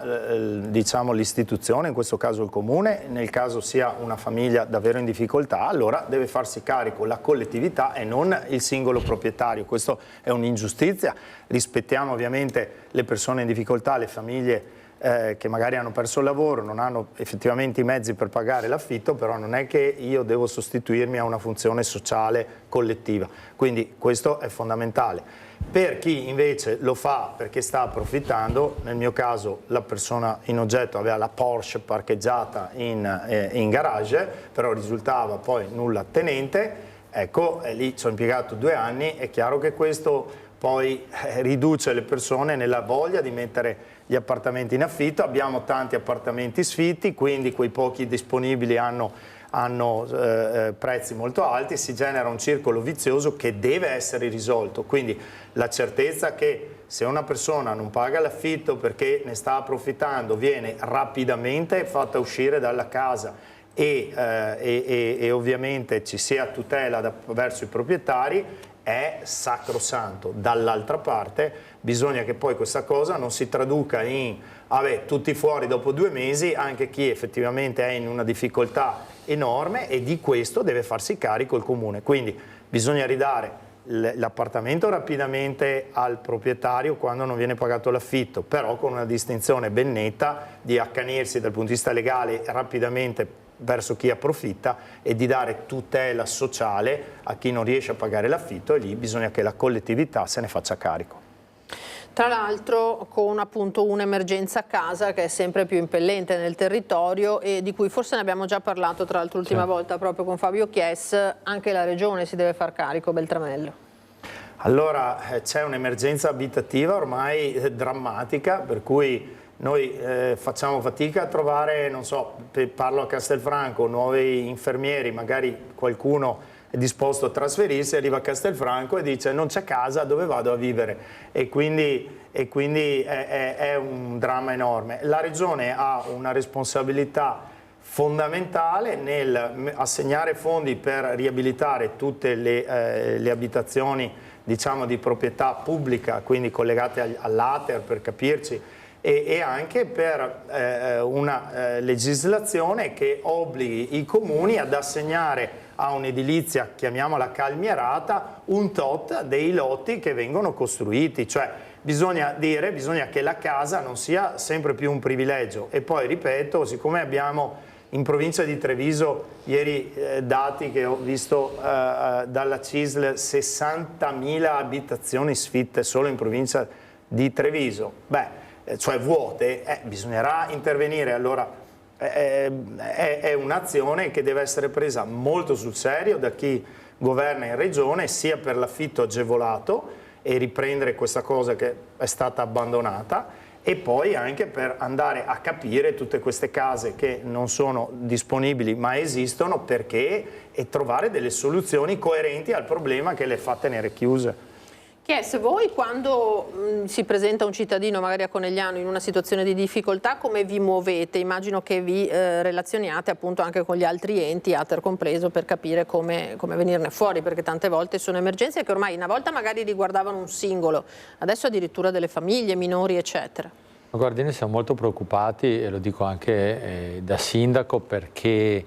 diciamo, l'istituzione, in questo caso il comune, nel caso sia una famiglia davvero in difficoltà, allora deve farsi carico la collettività e non il singolo proprietario. Questo è un'ingiustizia, rispettiamo ovviamente le persone in difficoltà, le famiglie che magari hanno perso il lavoro, non hanno effettivamente i mezzi per pagare l'affitto, però non è che io devo sostituirmi a una funzione sociale collettiva, quindi questo è fondamentale. Per chi invece lo fa perché sta approfittando, nel mio caso la persona in oggetto aveva la Porsche parcheggiata in garage, però risultava poi nulla tenente, ecco, lì ci ho impiegato 2 anni, è chiaro che questo poi riduce le persone nella voglia di mettere gli appartamenti in affitto, abbiamo tanti appartamenti sfitti, quindi quei pochi disponibili hanno prezzi molto alti, si genera un circolo vizioso che deve essere risolto, quindi la certezza che se una persona non paga l'affitto perché ne sta approfittando, viene rapidamente fatta uscire dalla casa e ovviamente ci sia tutela verso i proprietari, è sacrosanto. Dall'altra parte bisogna che poi questa cosa non si traduca in tutti fuori dopo 2 mesi, anche chi effettivamente è in una difficoltà enorme, e di questo deve farsi carico il comune. Quindi bisogna ridare l'appartamento rapidamente al proprietario quando non viene pagato l'affitto, però con una distinzione ben netta di accanirsi dal punto di vista legale rapidamente verso chi approfitta e di dare tutela sociale a chi non riesce a pagare l'affitto, e lì bisogna che la collettività se ne faccia carico. Tra l'altro con appunto un'emergenza a casa che è sempre più impellente nel territorio e di cui forse ne abbiamo già parlato tra l'altro l'ultima volta proprio con Fabio Chies, anche la Regione si deve far carico, Beltramello. Allora c'è un'emergenza abitativa ormai drammatica, per cui noi facciamo fatica a trovare, non so, parlo a Castelfranco, nuovi infermieri, magari qualcuno è disposto a trasferirsi, arriva a Castelfranco e dice non c'è casa, dove vado a vivere? E quindi è un dramma enorme. La Regione ha una responsabilità fondamentale nel assegnare fondi per riabilitare tutte le abitazioni, diciamo, di proprietà pubblica, quindi collegate all'ATER per capirci, e anche per una legislazione che obblighi i comuni ad assegnare a un'edilizia, chiamiamola calmierata, un tot dei lotti che vengono costruiti, cioè bisogna che la casa non sia sempre più un privilegio. E poi ripeto, siccome abbiamo in provincia di Treviso ieri dati che ho visto dalla CISL, 60.000 abitazioni sfitte solo in provincia di Treviso, cioè vuote, bisognerà intervenire. Allora è un'azione che deve essere presa molto sul serio da chi governa in regione, sia per l'affitto agevolato e riprendere questa cosa che è stata abbandonata, e poi anche per andare a capire tutte queste case che non sono disponibili ma esistono perché, e trovare delle soluzioni coerenti al problema che le fa tenere chiuse. Chies, voi quando si presenta un cittadino magari a Conegliano in una situazione di difficoltà, come vi muovete? Immagino che vi relazioniate appunto anche con gli altri enti, ATER compreso, per capire come venirne fuori, perché tante volte sono emergenze che ormai una volta magari riguardavano un singolo, adesso addirittura delle famiglie, minori eccetera. Guardi, noi siamo molto preoccupati, e lo dico anche da sindaco, perché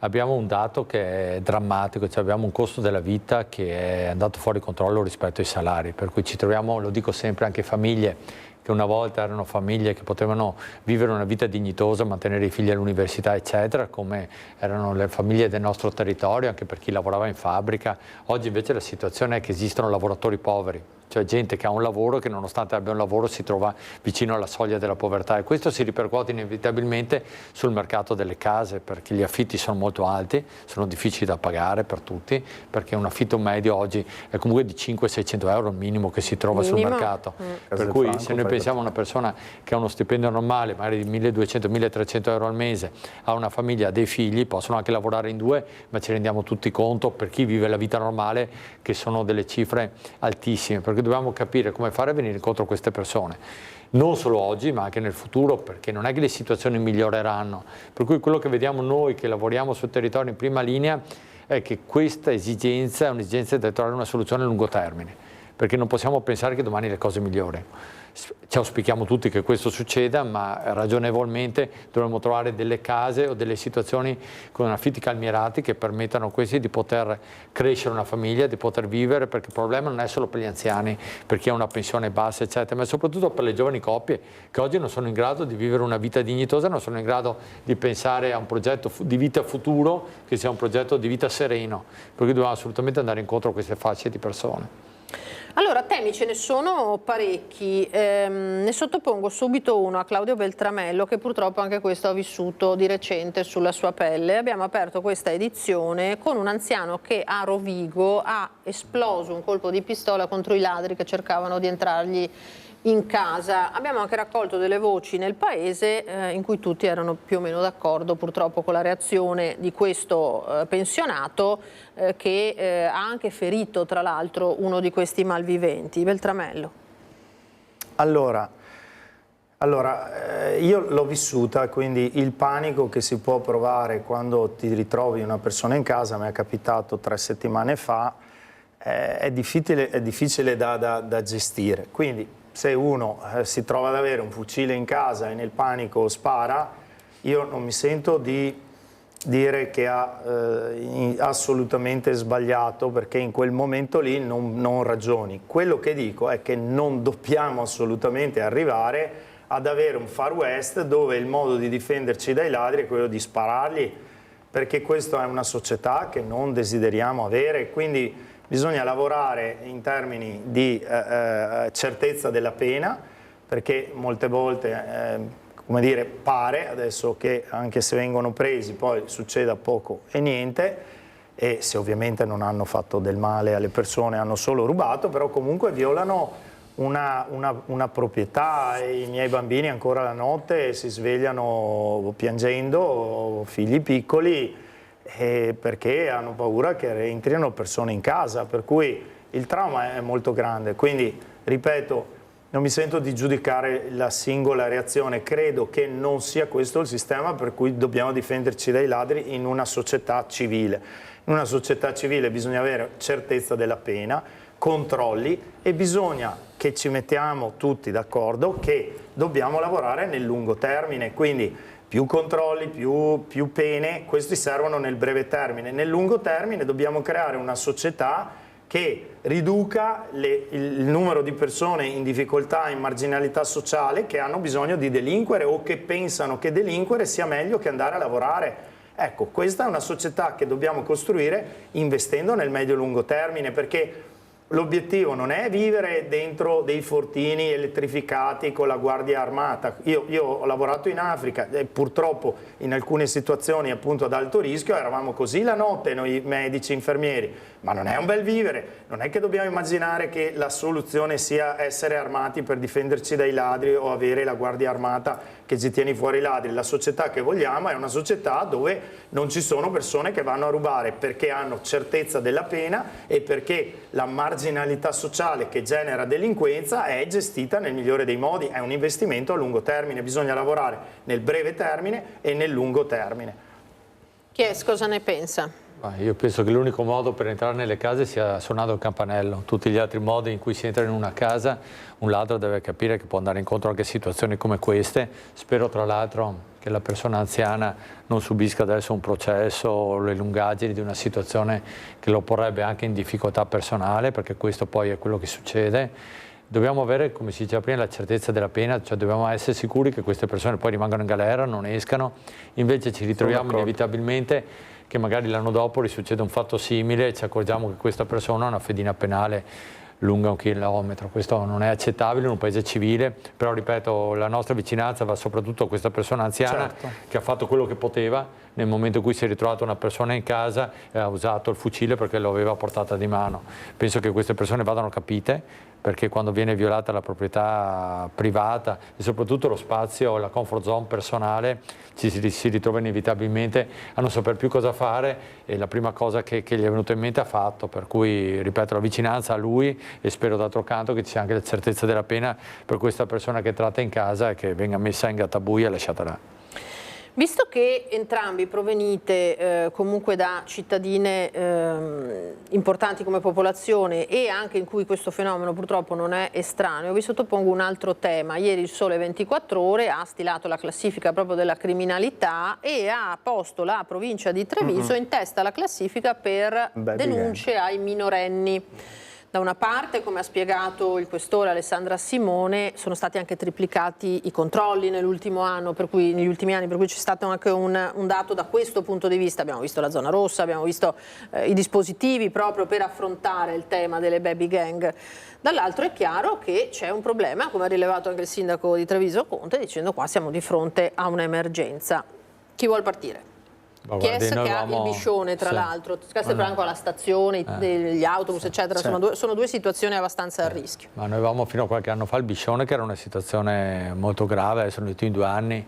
abbiamo un dato che è drammatico, cioè abbiamo un costo della vita che è andato fuori controllo rispetto ai salari, per cui ci troviamo, lo dico sempre, anche famiglie che una volta erano famiglie che potevano vivere una vita dignitosa, mantenere i figli all'università eccetera, come erano le famiglie del nostro territorio, anche per chi lavorava in fabbrica. Oggi invece la situazione è che esistono lavoratori poveri cioè gente che ha un lavoro e che nonostante abbia un lavoro si trova vicino alla soglia della povertà, e questo si ripercuote inevitabilmente sul mercato delle case, perché gli affitti sono molto alti, sono difficili da pagare per tutti, perché un affitto medio oggi è comunque di 500-600 euro il minimo che si trova sul mercato, per cui se noi pensiamo a una persona che ha uno stipendio normale, magari di 1.200-1.300 euro al mese, ha una famiglia, dei figli, possono anche lavorare in due, ma ci rendiamo tutti conto, per chi vive la vita normale, che sono delle cifre altissime, perché dobbiamo capire come fare a venire incontro a queste persone, non solo oggi ma anche nel futuro, perché non è che le situazioni miglioreranno, per cui quello che vediamo noi che lavoriamo sul territorio in prima linea è che questa esigenza è un'esigenza di trovare una soluzione a lungo termine, perché non possiamo pensare che domani le cose migliorino. Ci auspichiamo tutti che questo succeda, ma ragionevolmente dovremmo trovare delle case o delle situazioni con affitti calmierati che permettano a questi di poter crescere una famiglia, di poter vivere, perché il problema non è solo per gli anziani, per chi ha una pensione bassa eccetera, ma soprattutto per le giovani coppie che oggi non sono in grado di vivere una vita dignitosa, non sono in grado di pensare a un progetto di vita futuro che sia un progetto di vita sereno, per cui dobbiamo assolutamente andare incontro a queste fasce di persone. Allora, temi ce ne sono parecchi, ne sottopongo subito uno a Claudio Beltramello, che purtroppo anche questo ha vissuto di recente sulla sua pelle. Abbiamo aperto questa edizione con un anziano che a Rovigo ha esploso un colpo di pistola contro i ladri che cercavano di entrargli in casa. Abbiamo anche raccolto delle voci nel paese in cui tutti erano più o meno d'accordo purtroppo con la reazione di questo pensionato che ha anche ferito tra l'altro uno di questi malviventi. Beltramello. Allora, io l'ho vissuta, quindi il panico che si può provare quando ti ritrovi una persona in casa, mi è capitato 3 settimane fa, è difficile da gestire. Quindi se uno si trova ad avere un fucile in casa e nel panico spara, io non mi sento di dire che ha assolutamente sbagliato, perché in quel momento lì non ragioni. Quello che dico è che non dobbiamo assolutamente arrivare ad avere un Far West dove il modo di difenderci dai ladri è quello di sparargli, perché questa è una società che non desideriamo avere, quindi bisogna lavorare in termini di certezza della pena, perché molte volte, come dire, pare adesso che anche se vengono presi poi succeda poco e niente, e se ovviamente non hanno fatto del male alle persone, hanno solo rubato, però comunque violano una proprietà, e i miei bambini ancora la notte si svegliano piangendo, figli piccoli, perché hanno paura che entrino persone in casa, per cui il trauma è molto grande. Quindi, ripeto, non mi sento di giudicare la singola reazione, credo che non sia questo il sistema per cui dobbiamo difenderci dai ladri in una società civile. In una società civile bisogna avere certezza della pena, controlli, e bisogna che ci mettiamo tutti d'accordo che dobbiamo lavorare nel lungo termine, quindi più controlli, più pene, questi servono nel breve termine. Nel lungo termine dobbiamo creare una società che riduca il numero di persone in difficoltà, in marginalità sociale, che hanno bisogno di delinquere o che pensano che delinquere sia meglio che andare a lavorare. Ecco, questa è una società che dobbiamo costruire investendo nel medio-lungo termine, perché l'obiettivo non è vivere dentro dei fortini elettrificati con la guardia armata. Io ho lavorato in Africa e purtroppo in alcune situazioni appunto ad alto rischio eravamo così la notte noi medici, infermieri, ma non è un bel vivere. Non è che dobbiamo immaginare che la soluzione sia essere armati per difenderci dai ladri o avere la guardia armata che ci tiene fuori i ladri. La società che vogliamo è una società dove non ci sono persone che vanno a rubare perché hanno certezza della pena e perché la marginalità sociale che genera delinquenza è gestita nel migliore dei modi. È un investimento a lungo termine, bisogna lavorare nel breve termine e nel lungo termine. Chies, cosa ne pensa? Io penso che l'unico modo per entrare nelle case sia suonando il campanello. Tutti gli altri modi in cui si entra in una casa, un ladro deve capire che può andare incontro anche a situazioni come queste. Spero tra l'altro che la persona anziana non subisca adesso un processo o le lungaggini di una situazione che lo porrebbe anche in difficoltà personale, perché questo poi è quello che succede. Dobbiamo avere, come si diceva prima, la certezza della pena, cioè dobbiamo essere sicuri che queste persone poi rimangano in galera, non escano. Invece ci ritroviamo inevitabilmente che magari l'anno dopo risuccede un fatto simile e ci accorgiamo che questa persona ha una fedina penale lunga 1 chilometro. Questo non è accettabile in un paese civile, però ripeto, la nostra vicinanza va soprattutto a questa persona anziana che ha fatto quello che poteva nel momento in cui si è ritrovata una persona in casa e ha usato il fucile perché lo aveva portata di mano. Penso che queste persone vadano capite, perché quando viene violata la proprietà privata e soprattutto lo spazio, la comfort zone personale, ci si ritrova inevitabilmente a non saper più cosa fare, e la prima cosa che gli è venuta in mente ha fatto, per cui ripeto, la vicinanza a lui, e spero d'altro canto che ci sia anche la certezza della pena per questa persona che è tratta in casa e che venga messa in gattabuia e lasciata là. Visto che entrambi provenite comunque da cittadine importanti come popolazione e anche in cui questo fenomeno purtroppo non è estraneo, vi sottopongo un altro tema. Ieri il Sole 24 Ore ha stilato la classifica proprio della criminalità e ha posto la provincia di Treviso in testa alla classifica per denunce ai minorenni. Da una parte, come ha spiegato il questore Alessandra Simone, sono stati anche triplicati i controlli nell'ultimo anno, negli ultimi anni, per cui c'è stato anche un dato da questo punto di vista. Abbiamo visto la zona rossa, abbiamo visto i dispositivi proprio per affrontare il tema delle baby gang. Dall'altro è chiaro che c'è un problema, come ha rilevato anche il sindaco di Treviso Conte, dicendo qua siamo di fronte a un'emergenza. Chi vuol partire? Chies che ha il Biscione, tra l'altro, Castelfranco alla stazione, degli autobus, eccetera, sono due situazioni abbastanza a rischio. Ma noi avevamo fino a qualche anno fa il Biscione, che era una situazione molto grave. Adesso negli ultimi 2 anni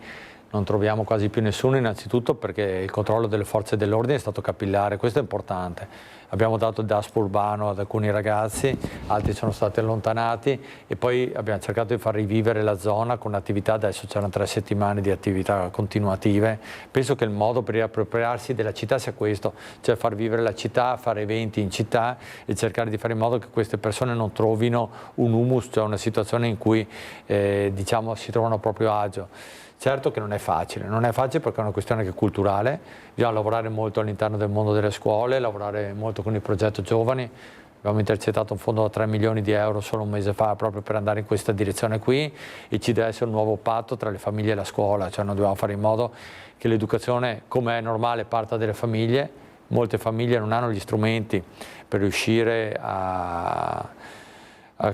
non troviamo quasi più nessuno, innanzitutto perché il controllo delle forze dell'ordine è stato capillare, questo è importante. Abbiamo dato il DASPO urbano ad alcuni ragazzi, altri sono stati allontanati, e poi abbiamo cercato di far rivivere la zona con attività. Adesso c'erano 3 settimane di attività continuative. Penso che il modo per riappropriarsi della città sia questo, cioè far vivere la città, fare eventi in città e cercare di fare in modo che queste persone non trovino un humus, cioè una situazione in cui diciamo, si trovano a proprio agio. Certo che non è facile perché è una questione che è culturale, bisogna lavorare molto all'interno del mondo delle scuole, lavorare molto con il progetto Giovani. Abbiamo intercettato un fondo da 3 milioni di euro solo un mese fa proprio per andare in questa direzione qui, e ci deve essere un nuovo patto tra le famiglie e la scuola, cioè noi dobbiamo fare in modo che l'educazione, come è normale, parta dalle famiglie. Molte famiglie non hanno gli strumenti per riuscire a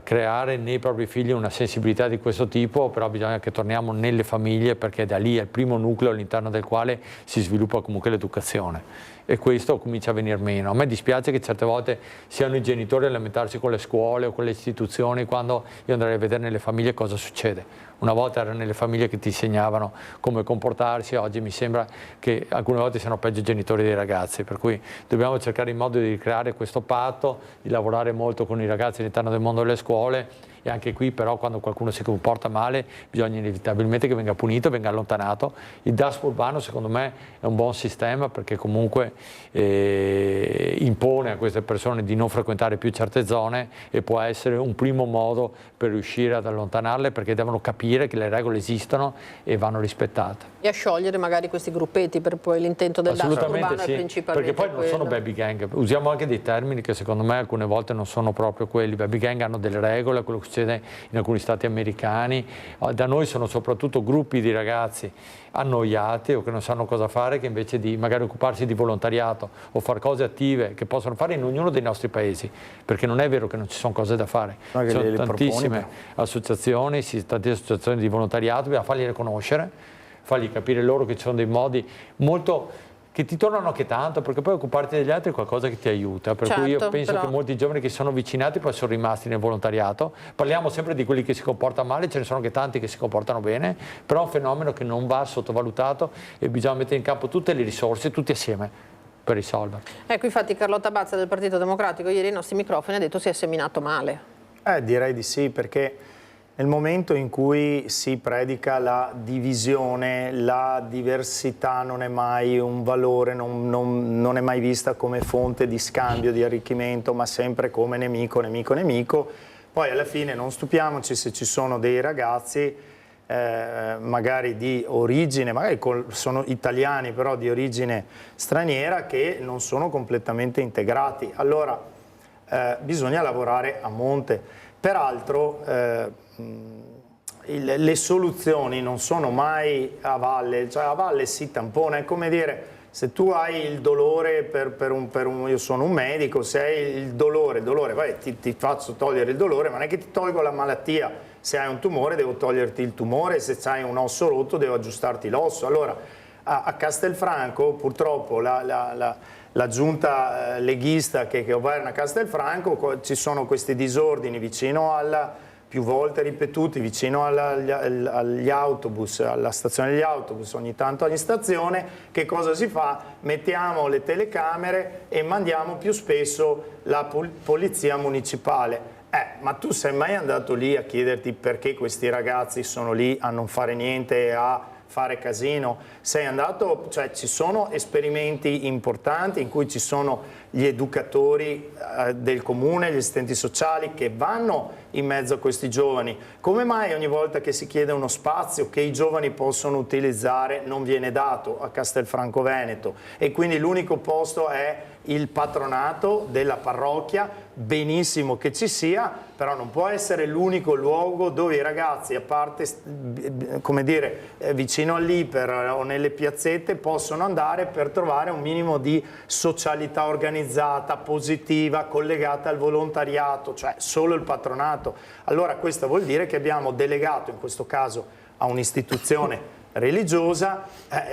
creare nei propri figli una sensibilità di questo tipo, però bisogna che torniamo nelle famiglie, perché da lì è il primo nucleo all'interno del quale si sviluppa comunque l'educazione, e questo comincia a venir meno. A me dispiace che certe volte siano i genitori a lamentarsi con le scuole o con le istituzioni, quando io andrei a vedere nelle famiglie cosa succede. Una volta erano nelle famiglie che ti insegnavano come comportarsi, oggi mi sembra che alcune volte siano peggio i genitori dei ragazzi, per cui dobbiamo cercare in modo di ricreare questo patto, di lavorare molto con i ragazzi all'interno del mondo delle scuole. E anche qui però, quando qualcuno si comporta male, bisogna inevitabilmente che venga punito, venga allontanato. Il DASPO urbano secondo me è un buon sistema, perché comunque impone a queste persone di non frequentare più certe zone, e può essere un primo modo per riuscire ad allontanarle, perché devono capire che le regole esistono e vanno rispettate. E a sciogliere magari questi gruppetti, per poi l'intento del DASPO urbano è principalmente perché poi non sono baby gang, usiamo anche dei termini che secondo me alcune volte non sono proprio quelli. Baby gang hanno delle regole, quello che succede in alcuni stati americani. Da noi sono soprattutto gruppi di ragazzi annoiati o che non sanno cosa fare, che invece di magari occuparsi di volontariato o fare cose attive che possono fare in ognuno dei nostri paesi, perché non è vero che non ci sono cose da fare, ci sono tantissime associazioni, tante associazioni di volontariato, bisogna farli riconoscere, fargli capire loro che ci sono dei modi molto che ti tornano anche tanto, perché poi occuparti degli altri è qualcosa che ti aiuta, per cui io penso che molti giovani che sono avvicinati poi sono rimasti nel volontariato. Parliamo sempre di quelli che si comportano male, ce ne sono anche tanti che si comportano bene, però è un fenomeno che non va sottovalutato e bisogna mettere in campo tutte le risorse, tutti assieme, per risolverlo. Ecco, infatti Carlotta Bazza del Partito Democratico ieri ai nostri microfoni ha detto si è seminato male. Direi di sì, perché nel momento in cui si predica la divisione, la diversità non è mai un valore, non è mai vista come fonte di scambio, di arricchimento, ma sempre come nemico, nemico, nemico. Poi alla fine non stupiamoci se ci sono dei ragazzi magari di origine, magari sono italiani però di origine straniera, che non sono completamente integrati. Allora bisogna lavorare a monte. Peraltro le soluzioni non sono mai a valle, cioè a valle si tampona, è come dire, se tu hai il dolore io sono un medico, se hai il dolore, vai, ti faccio togliere il dolore, ma non è che ti tolgo la malattia, se hai un tumore devo toglierti il tumore, se hai un osso rotto devo aggiustarti l'osso. Allora a Castelfranco purtroppo la giunta leghista che governa Castelfranco, ci sono questi disordini vicino più volte ripetuti, vicino agli autobus, alla stazione degli autobus, ogni tanto ogni stazione. Che cosa si fa? Mettiamo le telecamere e mandiamo più spesso la polizia municipale. Ma tu sei mai andato lì a chiederti perché questi ragazzi sono lì a non fare niente, a fare casino? Sei andato, cioè ci sono esperimenti importanti in cui ci sono gli educatori del comune, gli assistenti sociali che vanno in mezzo a questi giovani. Come mai ogni volta che si chiede uno spazio che i giovani possono utilizzare non viene dato a Castelfranco Veneto? E quindi l'unico posto è il patronato della parrocchia, benissimo che ci sia, però non può essere l'unico luogo dove i ragazzi, a parte come dire, vicino all'Iper o nelle piazzette, possono andare per trovare un minimo di socialità organizzata, positiva, collegata al volontariato, cioè solo il patronato. Allora questo vuol dire che abbiamo delegato, in questo caso a un'istituzione religiosa,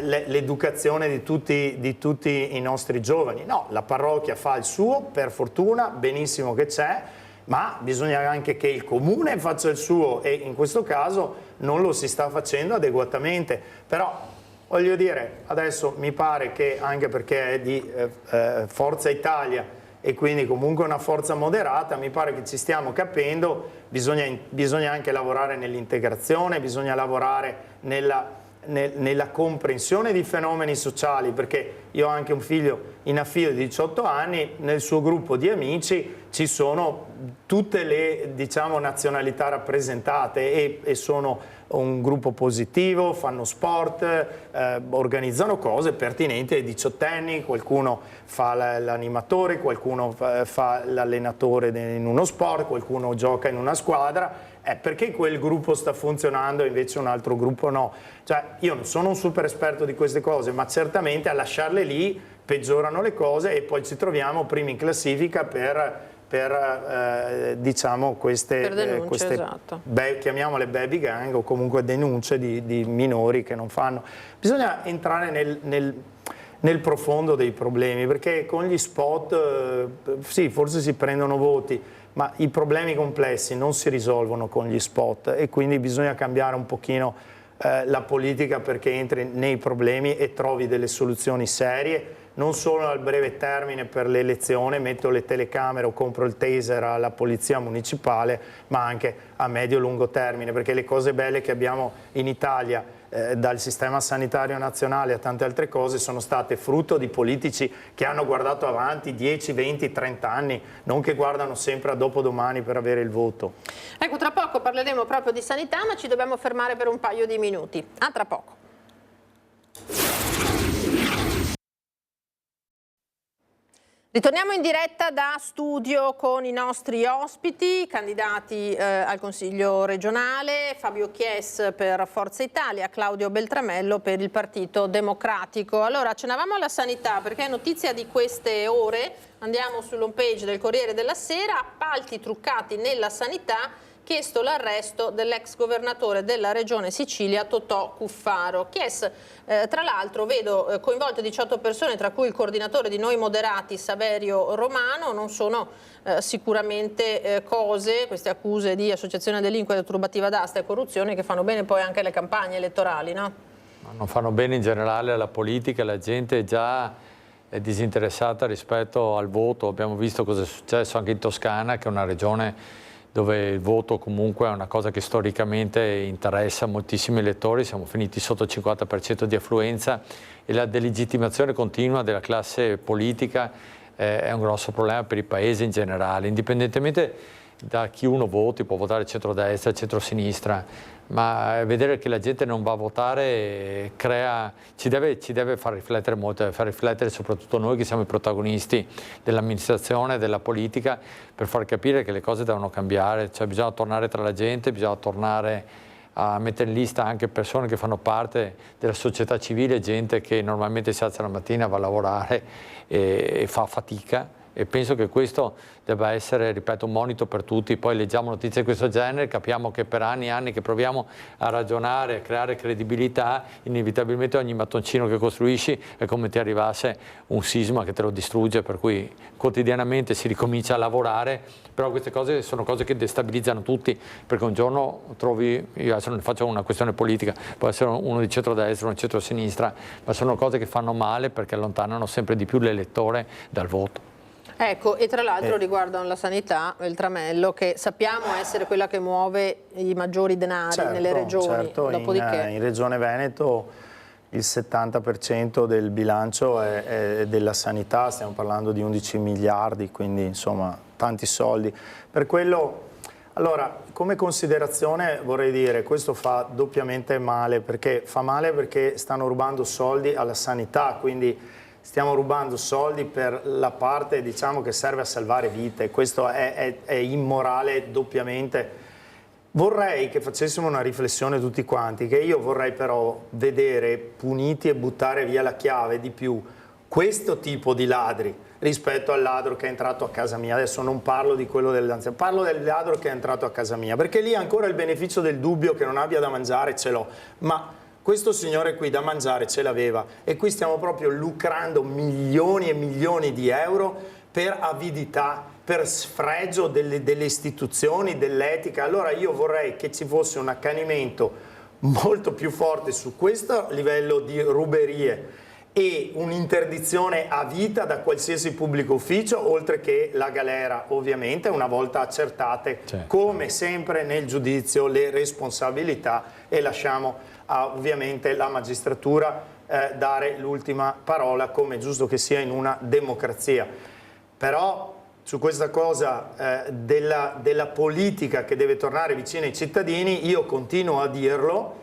l'educazione di tutti i nostri giovani. No, la parrocchia fa il suo, per fortuna, benissimo che c'è, ma bisogna anche che il comune faccia il suo, e in questo caso non lo si sta facendo adeguatamente. Però voglio dire, adesso mi pare che, anche perché è di Forza Italia e quindi comunque una forza moderata, mi pare che ci stiamo capendo, bisogna anche lavorare nell'integrazione, bisogna lavorare nella comprensione di fenomeni sociali, perché io ho anche un figlio in affido di 18 anni, nel suo gruppo di amici ci sono tutte le, diciamo, nazionalità rappresentate e sono un gruppo positivo, fanno sport, organizzano cose pertinenti ai diciottenni, qualcuno fa l'animatore, qualcuno fa l'allenatore in uno sport, qualcuno gioca in una squadra. Perché quel gruppo sta funzionando e invece un altro gruppo no? Cioè, io non sono un super esperto di queste cose, ma certamente a lasciarle lì peggiorano le cose e poi ci troviamo primi in classifica per diciamo queste denunce, esatto. Chiamiamole baby gang, o comunque denunce di minori che non fanno. Bisogna entrare nel profondo dei problemi, perché con gli spot sì, forse si prendono voti, ma i problemi complessi non si risolvono con gli spot, e quindi bisogna cambiare un pochino la politica perché entri nei problemi e trovi delle soluzioni serie, non solo al breve termine per l'elezione, metto le telecamere o compro il taser alla polizia municipale, ma anche a medio-lungo termine, perché le cose belle che abbiamo in Italia, dal sistema sanitario nazionale a tante altre cose, sono state frutto di politici che hanno guardato avanti 10, 20, 30 anni, non che guardano sempre a dopodomani per avere il voto. Ecco, tra poco parleremo proprio di sanità, ma ci dobbiamo fermare per un paio di minuti. A tra poco. Ritorniamo in diretta da studio con i nostri ospiti, candidati al Consiglio regionale, Fabio Chies per Forza Italia, Claudio Beltramello per il Partito Democratico. Allora, accennavamo alla sanità perché è notizia di queste ore, andiamo sull'home page del Corriere della Sera, appalti truccati nella sanità, chiesto l'arresto dell'ex governatore della regione Sicilia Totò Cuffaro. Chies, tra l'altro vedo coinvolte 18 persone, tra cui il coordinatore di Noi Moderati Saverio Romano. Non sono sicuramente cose, queste accuse di associazione a delinquere, turbativa d'asta e corruzione, che fanno bene poi anche alle campagne elettorali, no? Non fanno bene in generale alla politica, la gente già è disinteressata rispetto al voto. Abbiamo visto cosa è successo anche in Toscana, che è una regione dove il voto comunque è una cosa che storicamente interessa moltissimi elettori. Siamo finiti sotto il 50% di affluenza e la delegittimazione continua della classe politica è un grosso problema per il Paese in generale, indipendentemente da chi uno voti, può votare centrodestra, centrosinistra, ma vedere che la gente non va a votare ci deve far riflettere molto, deve far riflettere soprattutto noi che siamo i protagonisti dell'amministrazione, della politica, per far capire che le cose devono cambiare, cioè bisogna tornare tra la gente, bisogna tornare a mettere in lista anche persone che fanno parte della società civile, gente che normalmente si alza la mattina, va a lavorare e fa fatica. E penso che questo debba essere, ripeto, un monito per tutti. Poi leggiamo notizie di questo genere, capiamo che per anni e anni che proviamo a ragionare, a creare credibilità, inevitabilmente ogni mattoncino che costruisci è come ti arrivasse un sisma che te lo distrugge, per cui quotidianamente si ricomincia a lavorare, però queste cose sono cose che destabilizzano tutti, perché un giorno trovi, io adesso non faccio una questione politica, può essere uno di centrodestra, uno di centrosinistra, ma sono cose che fanno male perché allontanano sempre di più l'elettore dal voto. Ecco, e tra l'altro riguardano la sanità, il tramello, che sappiamo essere quella che muove i maggiori denari nelle regioni. Certo, dopodiché... in Regione Veneto il 70% del bilancio è della sanità, stiamo parlando di 11 miliardi, quindi insomma tanti soldi. Per quello, allora, come considerazione vorrei dire, questo fa doppiamente male, perché fa male perché stanno rubando soldi alla sanità, quindi stiamo rubando soldi per la parte, diciamo, che serve a salvare vite. Questo è immorale doppiamente. Vorrei che facessimo una riflessione tutti quanti, che io vorrei però vedere puniti e buttare via la chiave di più questo tipo di ladri rispetto al ladro che è entrato a casa mia. Adesso non parlo di quello dell'anziano, parlo del ladro che è entrato a casa mia, perché lì ancora il beneficio del dubbio che non abbia da mangiare ce l'ho, ma questo signore qui da mangiare ce l'aveva, e qui stiamo proprio lucrando milioni e milioni di euro per avidità, per sfregio delle istituzioni, dell'etica. Allora io vorrei che ci fosse un accanimento molto più forte su questo livello di ruberie e un'interdizione a vita da qualsiasi pubblico ufficio, oltre che la galera, ovviamente, una volta accertate, come sempre nel giudizio, le responsabilità, e lasciamo ovviamente la magistratura dare l'ultima parola, come è giusto che sia in una democrazia. Però su questa cosa della politica che deve tornare vicino ai cittadini, io continuo a dirlo,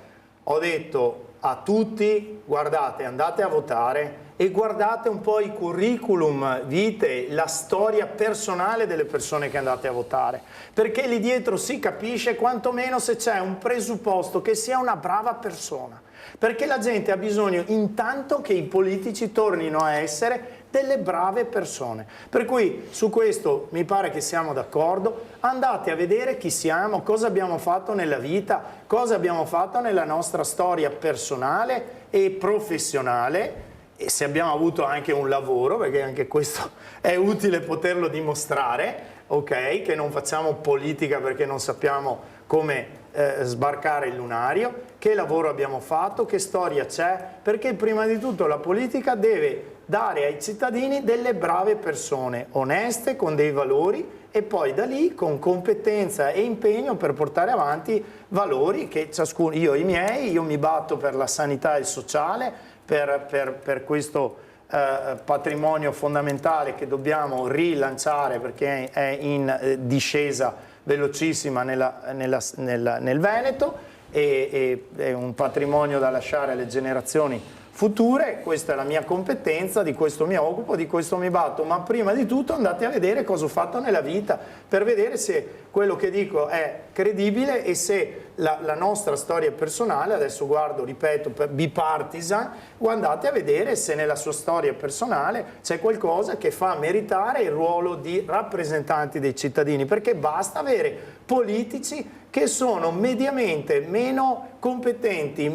ho detto a tutti: guardate, andate a votare e guardate un po' i curriculum vitae, la storia personale delle persone che andate a votare, perché lì dietro si capisce quantomeno se c'è un presupposto che sia una brava persona, perché la gente ha bisogno intanto che i politici tornino a essere delle brave persone. Per cui su questo mi pare che siamo d'accordo. Andate a vedere chi siamo, cosa abbiamo fatto nella vita, cosa abbiamo fatto nella nostra storia personale e professionale, e se abbiamo avuto anche un lavoro, perché anche questo è utile poterlo dimostrare, ok? Che non facciamo politica perché non sappiamo come sbarcare il lunario, che lavoro abbiamo fatto, che storia c'è, perché prima di tutto la politica deve dare ai cittadini delle brave persone, oneste, con dei valori, e poi da lì con competenza e impegno per portare avanti valori che ciascuno, io i miei, io mi batto per la sanità e il sociale, per questo patrimonio fondamentale che dobbiamo rilanciare perché è in discesa velocissima nel Veneto, e è un patrimonio da lasciare alle generazioni future. Questa è la mia competenza, di questo mi occupo, di questo mi batto, ma prima di tutto andate a vedere cosa ho fatto nella vita, per vedere se quello che dico è credibile e se la nostra storia personale, adesso guardo, ripeto, bipartisan, andate a vedere se nella sua storia personale c'è qualcosa che fa meritare il ruolo di rappresentanti dei cittadini, perché basta avere politici che sono mediamente meno competenti,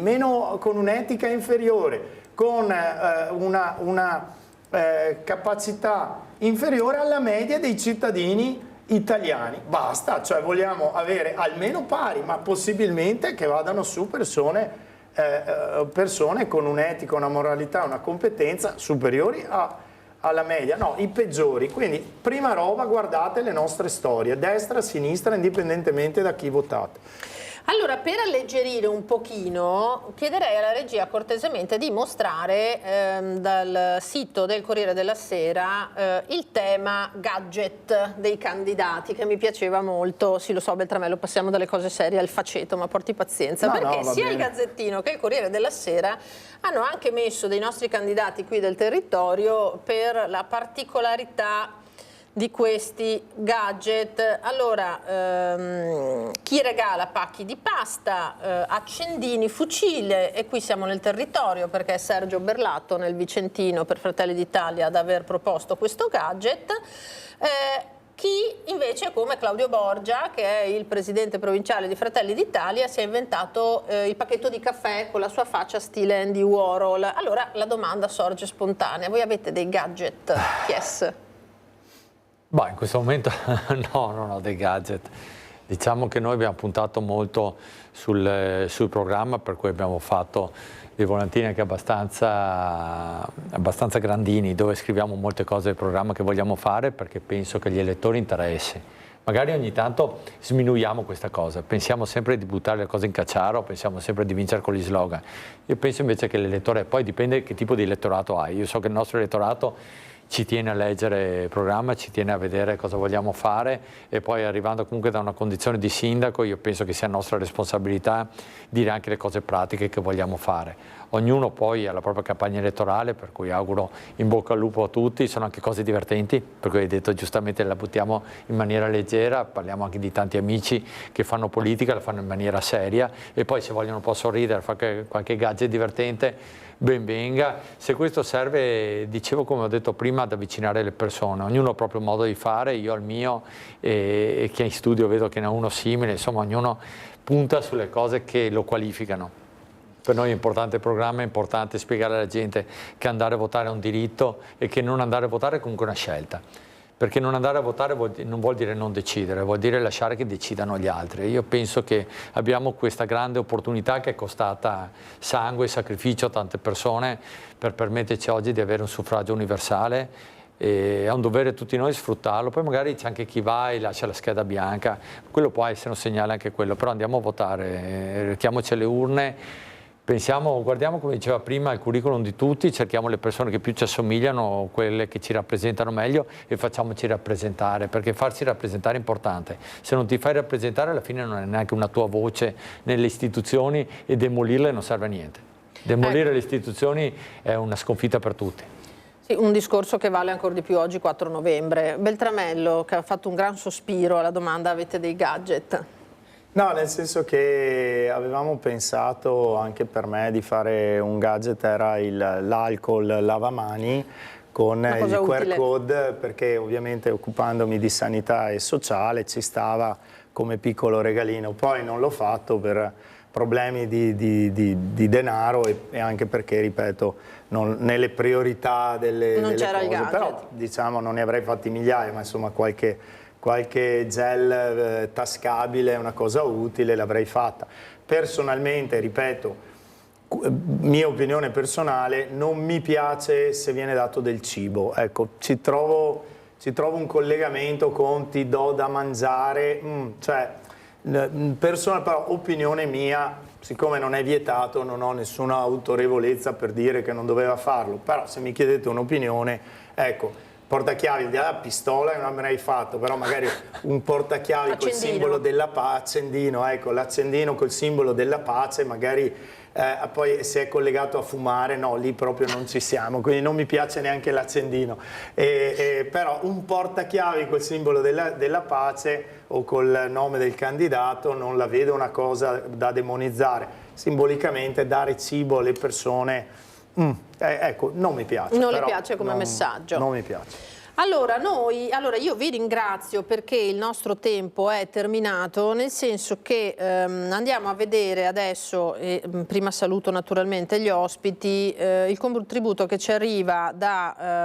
con un'etica inferiore, con una capacità inferiore alla media dei cittadini italiani. Basta, cioè vogliamo avere almeno pari, ma possibilmente che vadano su persone con un'etica, una moralità, una competenza superiori alla media, no, i peggiori. Quindi prima roba, guardate le nostre storie, destra, sinistra, indipendentemente da chi votate. Allora, per alleggerire un pochino, chiederei alla regia cortesemente di mostrare dal sito del Corriere della Sera il tema gadget dei candidati, che mi piaceva molto. Sì, lo so, Beltramello, passiamo dalle cose serie al faceto, ma porti pazienza, perché sia il Gazzettino che il Corriere della Sera hanno anche messo dei nostri candidati qui del territorio per la particolarità di questi gadget. Allora, chi regala pacchi di pasta, accendini, fucile, e qui siamo nel territorio perché è Sergio Berlato nel Vicentino per Fratelli d'Italia ad aver proposto questo gadget. Chi invece, come Claudio Borgia, che è il presidente provinciale di Fratelli d'Italia, si è inventato il pacchetto di caffè con la sua faccia stile Andy Warhol. Allora la domanda sorge spontanea: voi avete dei gadget? Yes? In questo momento no, non ho dei gadget. Diciamo che noi abbiamo puntato molto sul programma, per cui abbiamo fatto dei volantini anche abbastanza grandini, dove scriviamo molte cose del programma che vogliamo fare, perché penso che agli elettori interessi. Magari ogni tanto sminuiamo questa cosa, pensiamo sempre di buttare le cose in cacciaro, pensiamo sempre di vincere con gli slogan. Io penso invece che l'elettore, poi dipende che tipo di elettorato hai. Io so che il nostro elettorato ci tiene a leggere il programma, ci tiene a vedere cosa vogliamo fare, e poi arrivando comunque da una condizione di sindaco, io penso che sia nostra responsabilità dire anche le cose pratiche che vogliamo fare. Ognuno poi ha la propria campagna elettorale, per cui auguro in bocca al lupo a tutti. Sono anche cose divertenti, per cui hai detto giustamente, la buttiamo in maniera leggera, parliamo anche di tanti amici che fanno politica, la fanno in maniera seria, e poi se vogliono un po' sorridere, fare qualche gadget divertente, ben venga. Se questo serve, dicevo, come ho detto prima, ad avvicinare le persone, ognuno ha il proprio modo di fare, io ho il mio, e chi è in studio vedo che ne ha uno simile, insomma ognuno punta sulle cose che lo qualificano. Per noi è importante il programma, è importante spiegare alla gente che andare a votare è un diritto e che non andare a votare è comunque una scelta. Perché non andare a votare non vuol dire non decidere, vuol dire lasciare che decidano gli altri. Io penso che abbiamo questa grande opportunità che è costata sangue e sacrificio a tante persone per permetterci oggi di avere un suffragio universale, e è un dovere tutti noi sfruttarlo. Poi magari c'è anche chi va e lascia la scheda bianca, quello può essere un segnale anche quello, però andiamo a votare, rechiamoci alle urne. Pensiamo, guardiamo, come diceva prima, il curriculum di tutti, cerchiamo le persone che più ci assomigliano, quelle che ci rappresentano meglio, e facciamoci rappresentare, perché farsi rappresentare è importante. Se non ti fai rappresentare, alla fine non è neanche una tua voce nelle istituzioni, e demolirle non serve a niente. Demolire le istituzioni è una sconfitta per tutti. Sì, un discorso che vale ancora di più oggi, 4 novembre. Beltramello, che ha fatto un gran sospiro alla domanda: avete dei gadget? No, nel senso che avevamo pensato anche per me di fare un gadget, era l'alcol lavamani con il QR code, perché ovviamente occupandomi di sanità e sociale ci stava come piccolo regalino. Poi non l'ho fatto per problemi di denaro, e anche perché, ripeto, nelle priorità delle cose, però diciamo non ne avrei fatti migliaia, ma insomma qualche gel tascabile, una cosa utile, l'avrei fatta. Personalmente, ripeto, mia opinione personale, non mi piace se viene dato del cibo. Ecco, ci trovo un collegamento con ti do da mangiare, però opinione mia, siccome non è vietato, non ho nessuna autorevolezza per dire che non doveva farlo, però se mi chiedete un'opinione, ecco, portachiavi della pistola non me l'hai fatto, però magari un portachiavi col simbolo della pace, accendino, ecco, l'accendino col simbolo della pace, magari poi se è collegato a fumare, no, lì proprio non ci siamo, quindi non mi piace neanche l'accendino, però un portachiavi col simbolo della pace o col nome del candidato non la vedo una cosa da demonizzare. Simbolicamente dare cibo alle persone, ecco, non mi piace. Non le piace come messaggio. Non mi piace. Allora io vi ringrazio, perché il nostro tempo è terminato, nel senso che andiamo a vedere adesso, prima saluto naturalmente gli ospiti, il contributo che ci arriva da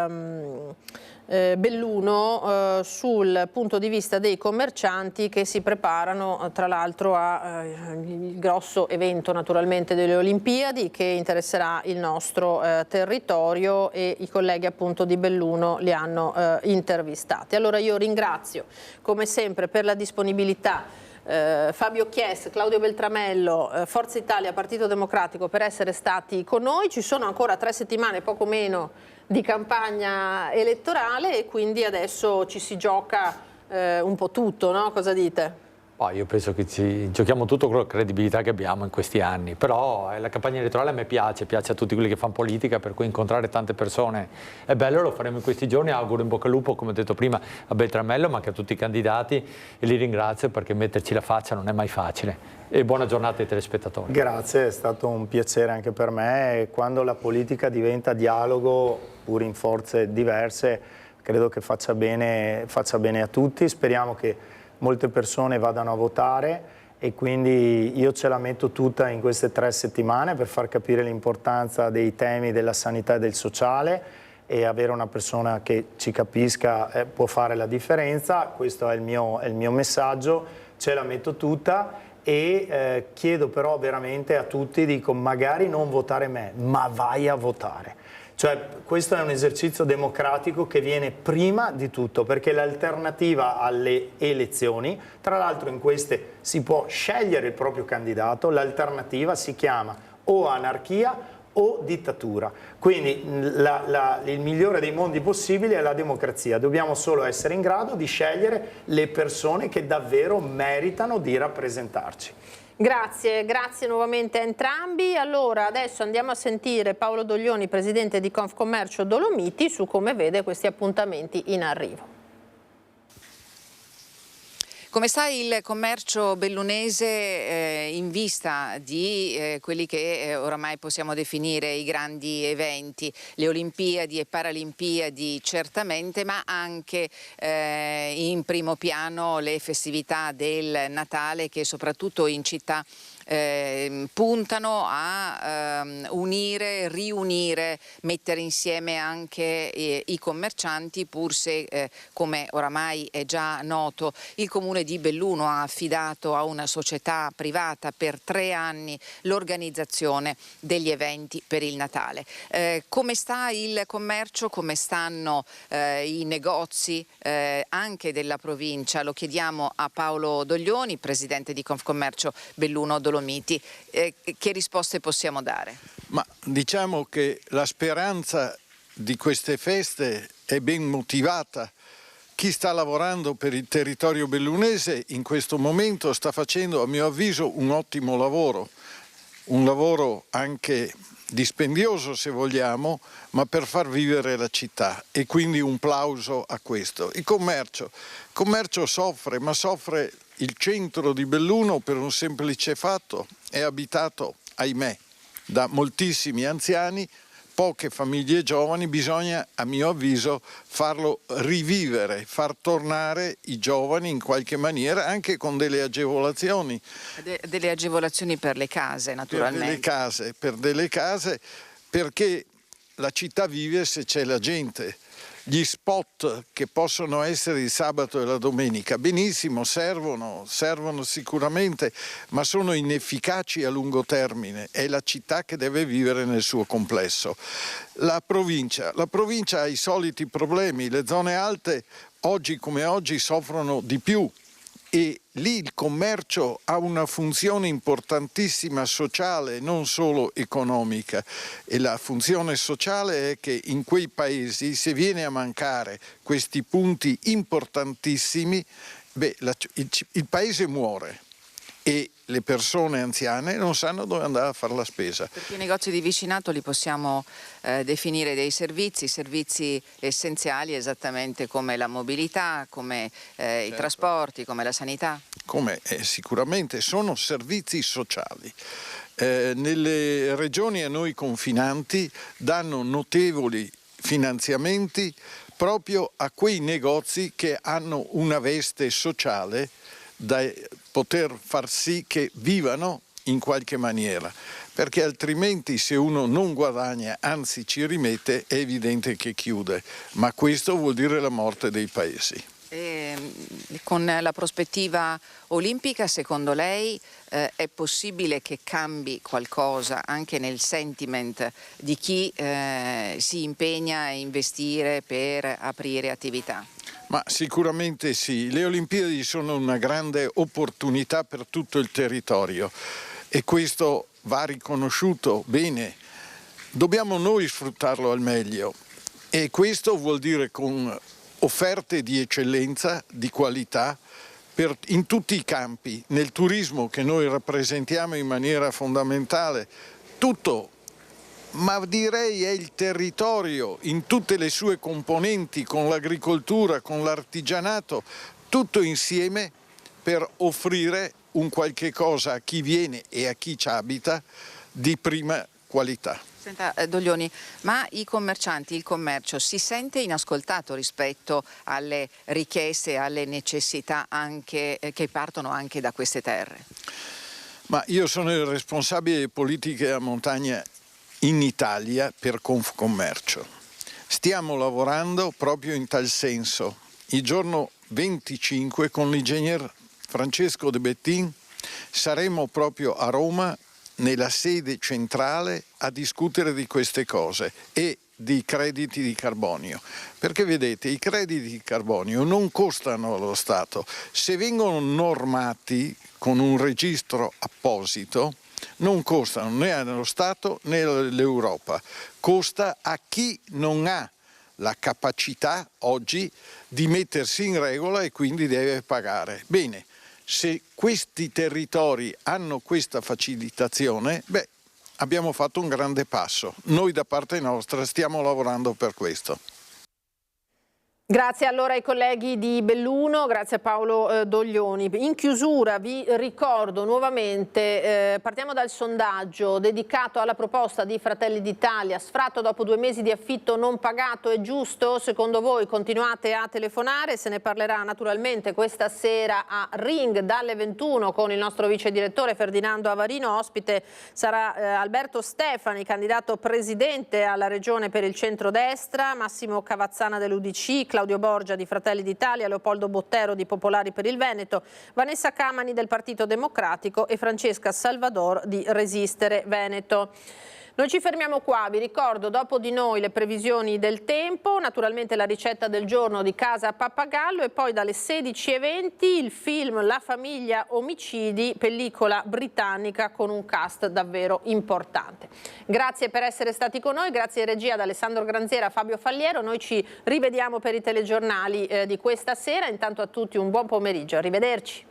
Belluno sul punto di vista dei commercianti che si preparano tra l'altro al grosso evento naturalmente delle Olimpiadi, che interesserà il nostro territorio, e i colleghi appunto di Belluno li hanno intervistati. Allora io ringrazio come sempre per la disponibilità Fabio Chies, Claudio Beltramello, Forza Italia, Partito Democratico, per essere stati con noi. Ci sono ancora 3 settimane, poco meno, di campagna elettorale, e quindi adesso ci si gioca un po' tutto, no? Cosa dite? Io penso che giochiamo tutto con la credibilità che abbiamo in questi anni, però la campagna elettorale a me piace a tutti quelli che fanno politica, per cui incontrare tante persone è bello, lo faremo in questi giorni. Auguro in bocca al lupo, come ho detto prima, a Beltramello, ma anche a tutti i candidati, e li ringrazio perché metterci la faccia non è mai facile. E buona giornata ai telespettatori. Grazie, è stato un piacere anche per me. Quando la politica diventa dialogo, pur in forze diverse, credo che faccia bene a tutti. Speriamo che molte persone vadano a votare, e quindi io ce la metto tutta in queste 3 settimane per far capire l'importanza dei temi della sanità e del sociale, e avere una persona che ci capisca può fare la differenza. Questo è il mio messaggio, ce la metto tutta, e chiedo però veramente a tutti, dico, magari non votare me, ma vai a votare. Cioè, questo è un esercizio democratico che viene prima di tutto, perché l'alternativa alle elezioni, tra l'altro in queste si può scegliere il proprio candidato, l'alternativa si chiama o anarchia o dittatura. Quindi il migliore dei mondi possibili è la democrazia. Dobbiamo solo essere in grado di scegliere le persone che davvero meritano di rappresentarci. Grazie nuovamente a entrambi. Allora adesso andiamo a sentire Paolo Doglioni, presidente di Confcommercio Dolomiti, su come vede questi appuntamenti in arrivo. Come sta il commercio bellunese in vista di quelli che oramai possiamo definire i grandi eventi, le Olimpiadi e Paralimpiadi certamente, ma anche in primo piano le festività del Natale, che soprattutto in città puntano a unire, riunire, mettere insieme anche i commercianti, pur se come oramai è già noto il Comune di Belluno ha affidato a una società privata per 3 anni l'organizzazione degli eventi per il Natale. Come sta il commercio? Come stanno i negozi anche della provincia? Lo chiediamo a Paolo Doglioni, presidente di Confcommercio Belluno Dolomiti. Che risposte possiamo dare? Ma diciamo che la speranza di queste feste è ben motivata. Chi sta lavorando per il territorio bellunese in questo momento sta facendo, a mio avviso, un ottimo lavoro, un lavoro anche dispendioso se vogliamo, ma per far vivere la città, e quindi un plauso a questo. Il commercio soffre, ma soffre il centro di Belluno per un semplice fatto: è abitato, ahimè, da moltissimi anziani, poche famiglie giovani. Bisogna, a mio avviso, farlo rivivere, far tornare i giovani in qualche maniera, anche con delle agevolazioni. Delle agevolazioni per le case, naturalmente. Per delle case, perché la città vive se c'è la gente. Gli spot che possono essere il sabato e la domenica, benissimo, servono sicuramente, ma sono inefficaci a lungo termine. È la città che deve vivere nel suo complesso. La provincia ha i soliti problemi, le zone alte oggi come oggi soffrono di più, e lì il commercio ha una funzione importantissima sociale, non solo economica, e la funzione sociale è che in quei paesi, se viene a mancare questi punti importantissimi, il paese muore e le persone anziane non sanno dove andare a fare la spesa. Perché i negozi di vicinato li possiamo definire dei servizi essenziali, esattamente come la mobilità, come i trasporti, come la sanità? Sicuramente sono servizi sociali. Nelle regioni a noi confinanti danno notevoli finanziamenti proprio a quei negozi che hanno una veste sociale da poter far sì che vivano in qualche maniera, perché altrimenti se uno non guadagna, anzi ci rimette, è evidente che chiude, ma questo vuol dire la morte dei paesi. Con la prospettiva olimpica, secondo lei è possibile che cambi qualcosa anche nel sentiment di chi si impegna a investire per aprire attività? Ma sicuramente sì, le Olimpiadi sono una grande opportunità per tutto il territorio e questo va riconosciuto bene. Dobbiamo noi sfruttarlo al meglio e questo vuol dire con offerte di eccellenza, di qualità, in tutti i campi, nel turismo che noi rappresentiamo in maniera fondamentale, tutto, ma direi è il territorio in tutte le sue componenti, con l'agricoltura, con l'artigianato, tutto insieme per offrire un qualche cosa a chi viene e a chi ci abita di prima qualità. Senta Doglioni, ma i commercianti, il commercio si sente inascoltato rispetto alle richieste, alle necessità anche, che partono anche da queste terre? Ma io sono il responsabile di politiche a montagna in Italia per Confcommercio. Stiamo lavorando proprio in tal senso. Il giorno 25 con l'ingegner Francesco De Bettin saremo proprio a Roma nella sede centrale a discutere di queste cose e di crediti di carbonio, perché vedete i crediti di carbonio non costano allo Stato, se vengono normati con un registro apposito non costano né allo Stato né all'Europa, costa a chi non ha la capacità oggi di mettersi in regola e quindi deve pagare. Bene, se questi territori hanno questa facilitazione, beh, abbiamo fatto un grande passo. Noi da parte nostra stiamo lavorando per questo. Grazie allora ai colleghi di Belluno, grazie a Paolo Doglioni. In chiusura vi ricordo nuovamente, partiamo dal sondaggio dedicato alla proposta di Fratelli d'Italia, sfratto dopo 2 mesi di affitto non pagato è giusto? Secondo voi? Continuate a telefonare, se ne parlerà naturalmente questa sera a Ring dalle 21 con il nostro vice direttore Ferdinando Avarino, ospite sarà Alberto Stefani, candidato presidente alla regione per il centrodestra, Massimo Cavazzana dell'UDC, Claudio Borgia di Fratelli d'Italia, Leopoldo Bottero di Popolari per il Veneto, Vanessa Camani del Partito Democratico e Francesca Salvador di Resistere Veneto. Noi ci fermiamo qua, vi ricordo dopo di noi le previsioni del tempo, naturalmente la ricetta del giorno di Casa a Pappagallo e poi dalle 16:20 il film La famiglia omicidi, pellicola britannica con un cast davvero importante. Grazie per essere stati con noi, grazie in regia ad Alessandro Granziera, Fabio Falliero, noi ci rivediamo per i telegiornali di questa sera, intanto a tutti un buon pomeriggio, arrivederci.